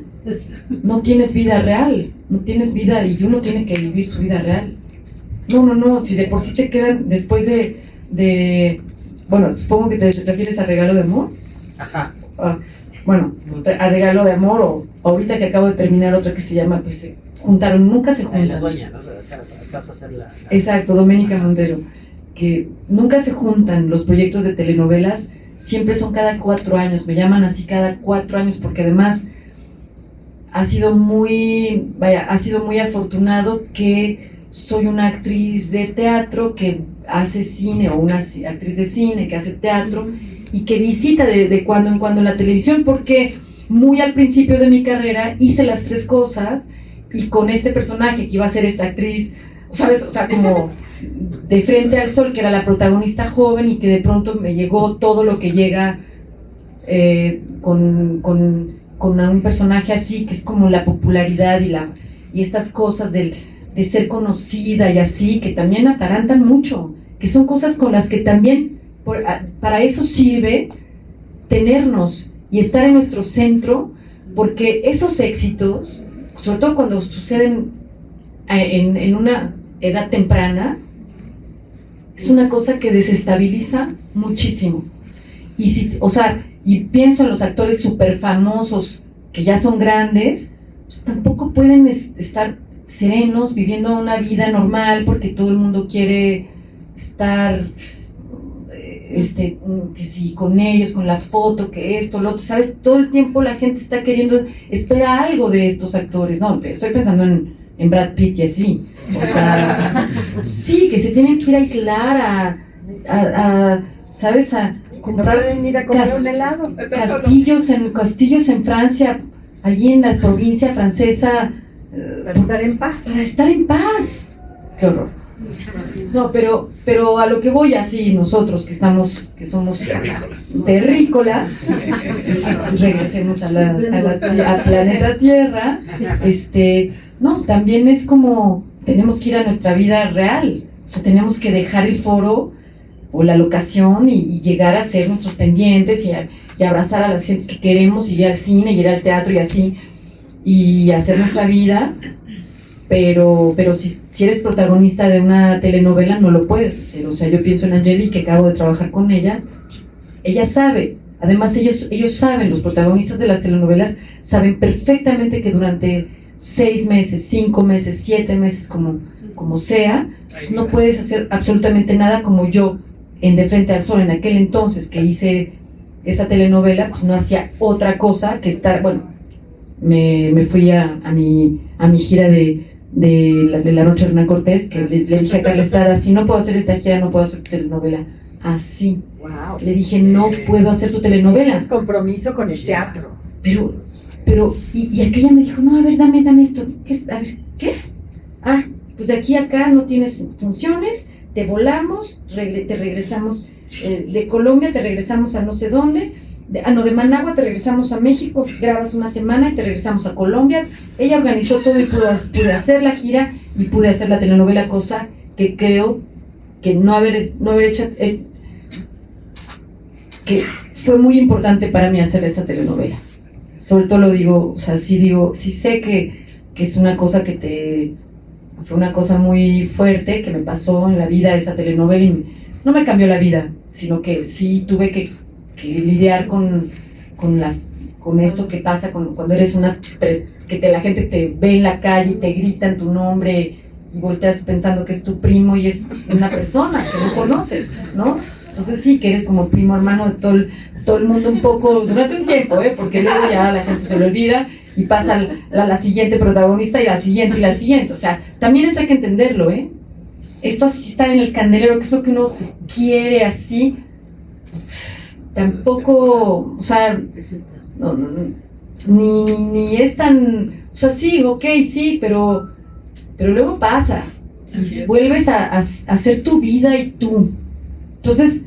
no tienes vida real, no tienes vida y uno tiene que vivir su vida real. No, si de por sí te quedan después de bueno, supongo que te refieres a Regalo de Amor. Ajá. Bueno, a Regalo de Amor o ahorita que acabo de terminar otra que se llama, pues se juntaron, nunca se La juntan. dueña, ¿no? Vas a hacer la... Exacto, Doménica Montero, que nunca se juntan los proyectos de telenovelas, siempre son cada 4 años, me llaman así cada 4 años porque además ha sido muy afortunado que soy una actriz de teatro que hace cine o una actriz de cine que hace teatro y que visita de cuando en cuando la televisión, porque muy al principio de mi carrera hice las 3 cosas y con este personaje que iba a ser esta actriz, ¿sabes? O sea, como de frente al sol, que era la protagonista joven y que de pronto me llegó todo lo que llega con un personaje así, que es como la popularidad y estas cosas de ser conocida y así, que también atarantan mucho, que son cosas con las que también, para eso sirve tenernos y estar en nuestro centro, porque esos éxitos, sobre todo cuando suceden en una edad temprana, es una cosa que desestabiliza muchísimo. Y pienso en los actores súper famosos que ya son grandes, pues tampoco pueden estar serenos, viviendo una vida normal, porque todo el mundo quiere estar, que si con ellos, con la foto, que esto, lo otro, ¿sabes? Todo el tiempo la gente está espera algo de estos actores. No, estoy pensando en Brad Pitt y así. O sea, sí, que se tienen que ir a aislar, ¿sabes? A comprar ¿No pueden ir a comer un helado? castillos en Francia, allí en la provincia francesa, Para estar en paz. para estar en paz. Qué horror. No, pero a lo que voy así, nosotros que somos terrícolas, regresemos al planeta Tierra, no, también es como, tenemos que ir a nuestra vida real, o sea, tenemos que dejar el foro o la locación y llegar a ser nuestros pendientes y abrazar a las gentes que queremos, ir al cine, ir al teatro y así, y hacer nuestra vida, pero si eres protagonista de una telenovela no lo puedes hacer. O sea, yo pienso en Angélique, que acabo de trabajar con ella sabe, además ellos saben, los protagonistas de las telenovelas saben perfectamente que durante 6 meses, 5 meses, 7 meses, como sea, pues no puedes hacer absolutamente nada. Como yo en De Frente al Sol, en aquel entonces que hice esa telenovela, pues no hacía otra cosa que estar, bueno, me fui a mi gira de la noche de Hernán Cortés, que le dije a Carla Estrada, si no puedo hacer esta gira, no puedo hacer tu telenovela. Así. Wow. Le dije, no puedo hacer tu telenovela. Es compromiso con el teatro. Pero, y aquella me dijo, no, a ver, dame esto. A ver, ¿qué? Ah, pues de aquí a acá no tienes funciones, te volamos, te regresamos de Colombia, te regresamos a no sé dónde, de Managua te regresamos a México, grabas una semana y te regresamos a Colombia. Ella organizó todo y pude hacer la gira y pude hacer la telenovela, cosa que creo que no haber hecho, que fue muy importante para mí hacer esa telenovela. Sobre todo lo digo, o sea, sí sé que es una cosa fue una cosa muy fuerte que me pasó en la vida, esa telenovela, y no me cambió la vida, sino que sí tuve que lidiar con esto que pasa cuando eres la gente te ve en la calle y te gritan tu nombre y volteas pensando que es tu primo y es una persona que no conoces, ¿no? Entonces sí, que eres como primo hermano de todo el mundo un poco durante un tiempo, porque luego ya la gente se lo olvida y pasa la siguiente protagonista y la siguiente, o sea, también eso hay que entenderlo, esto así está en el candelero, que es lo que uno quiere así, tampoco, o sea, ni es tan, o sea, sí, ok, sí, pero luego pasa, y vuelves a hacer tu vida y tú. Entonces,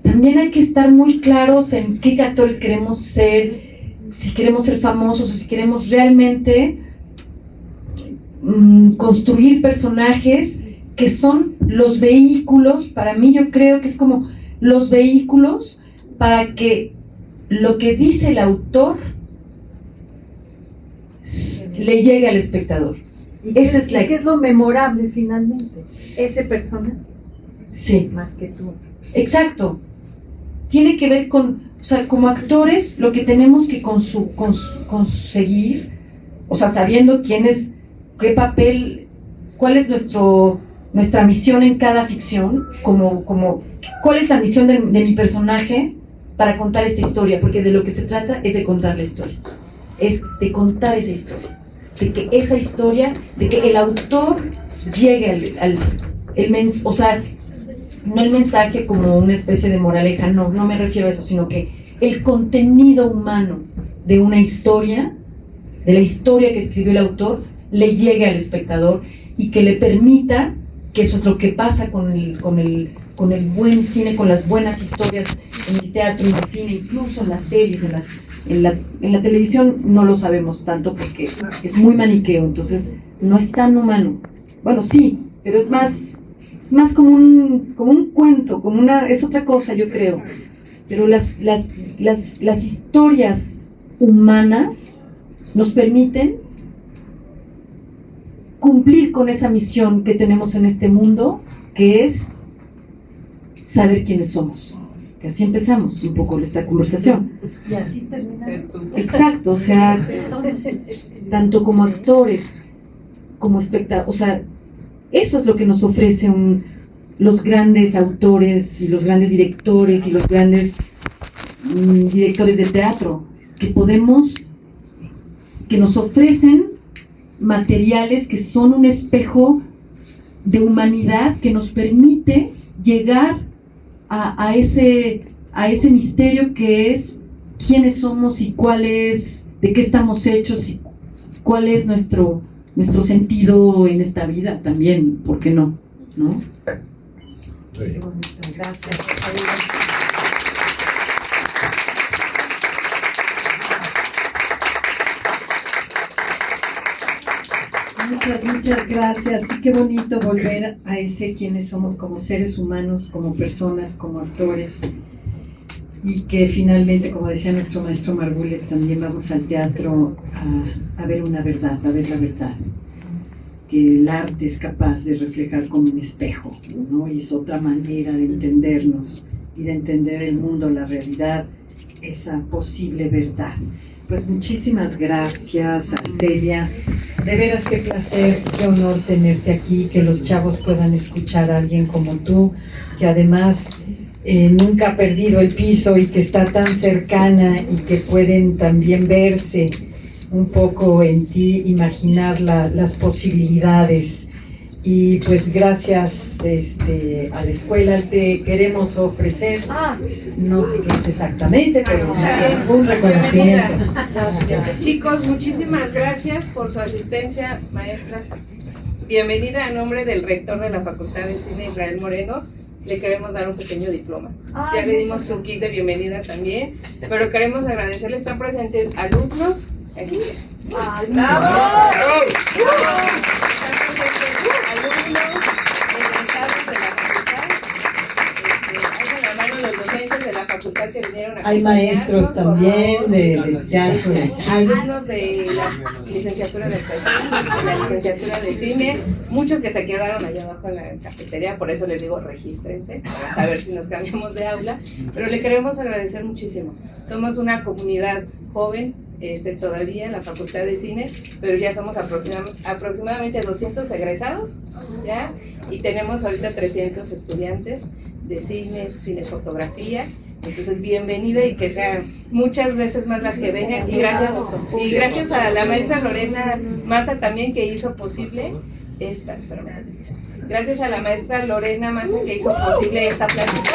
también hay que estar muy claros en qué actores queremos ser, si queremos ser famosos o si queremos realmente construir personajes que son los vehículos. Para mí, yo creo que es como los vehículos para que lo que dice el autor le llegue al espectador. ¿Qué es lo memorable finalmente? Ese personaje. Sí. Más que tú. Exacto. Tiene que ver con, o sea, como actores, lo que tenemos que conseguir, o sea, sabiendo quién es, qué papel, cuál es nuestra misión en cada ficción, cuál es la misión de mi personaje para contar esta historia, porque de lo que se trata es de contar la historia, es de contar esa historia, de que esa historia, de que el autor llegue o sea, no el mensaje como una especie de moraleja, no me refiero a eso, sino que el contenido humano de una historia, de la historia que escribió el autor, le llegue al espectador y que le permita, que eso es lo que pasa con el buen cine, con las buenas historias en el teatro, en el cine, incluso en las series, en la televisión no lo sabemos tanto porque es muy maniqueo, entonces no es tan humano. Bueno, sí, pero es más como un cuento, es otra cosa, yo creo. Pero las historias humanas nos permiten cumplir con esa misión que tenemos en este mundo, que es saber quiénes somos. Que así empezamos un poco esta conversación. Y así terminamos. Exacto, o sea, tanto como actores, como espectadores, o sea, eso es lo que nos ofrece los grandes autores y los grandes directores y los grandes directores de teatro, que nos ofrecen materiales que son un espejo de humanidad que nos permite llegar a ese misterio que es quiénes somos y de qué estamos hechos y cuál es nuestro sentido en esta vida también, ¿por qué no? ¿No? Qué bonito, gracias. Muchas gracias. Sí, qué bonito volver a ese quiénes somos como seres humanos, como personas, como actores. Y que finalmente, como decía nuestro maestro Margules, también vamos al teatro a ver una verdad, a ver la verdad. Que el arte es capaz de reflejar como un espejo, ¿no? Y es otra manera de entendernos y de entender el mundo, la realidad, esa posible verdad. Pues muchísimas gracias, Arcelia. De veras qué placer, qué honor tenerte aquí, que los chavos puedan escuchar a alguien como tú, que además nunca ha perdido el piso y que está tan cercana y que pueden también verse un poco en ti, imaginar las posibilidades. Y pues gracias a la escuela te queremos ofrecer, no sé qué es exactamente, pero un reconocimiento. Chicos, muchísimas gracias por su asistencia, maestra. Bienvenida a nombre del rector de la Facultad de Cine, Israel Moreno. Le queremos dar un pequeño diploma. Ya le dimos su kit de bienvenida también, pero queremos agradecerle, están presentes alumnos aquí. ¡Bravo! Alumnos, egresados de la facultad, hagan la mano los docentes de la facultad que vinieron a Hay maestros también de teatro. Alumnos de la licenciatura de actuación, de la licenciatura de cine, muchos que se quedaron allá abajo en la cafetería, por eso les digo regístrense, para saber si nos cambiamos de aula, pero le queremos agradecer muchísimo. Somos una comunidad joven, todavía en la Facultad de Cine, pero ya somos aproximadamente 200 egresados, ¿ya? Y tenemos ahorita 300 estudiantes de cine, cinefotografía. Entonces, bienvenida y que sean muchas veces más las que vengan. Y gracias a la maestra Lorena Maza también que hizo posible gracias a la maestra Lorena Maza que hizo posible esta plática.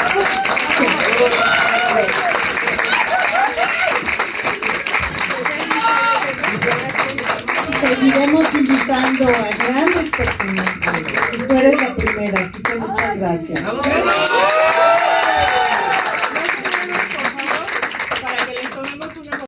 seguiremos invitando a grandes personas. Y tú eres la primera, así que muchas gracias.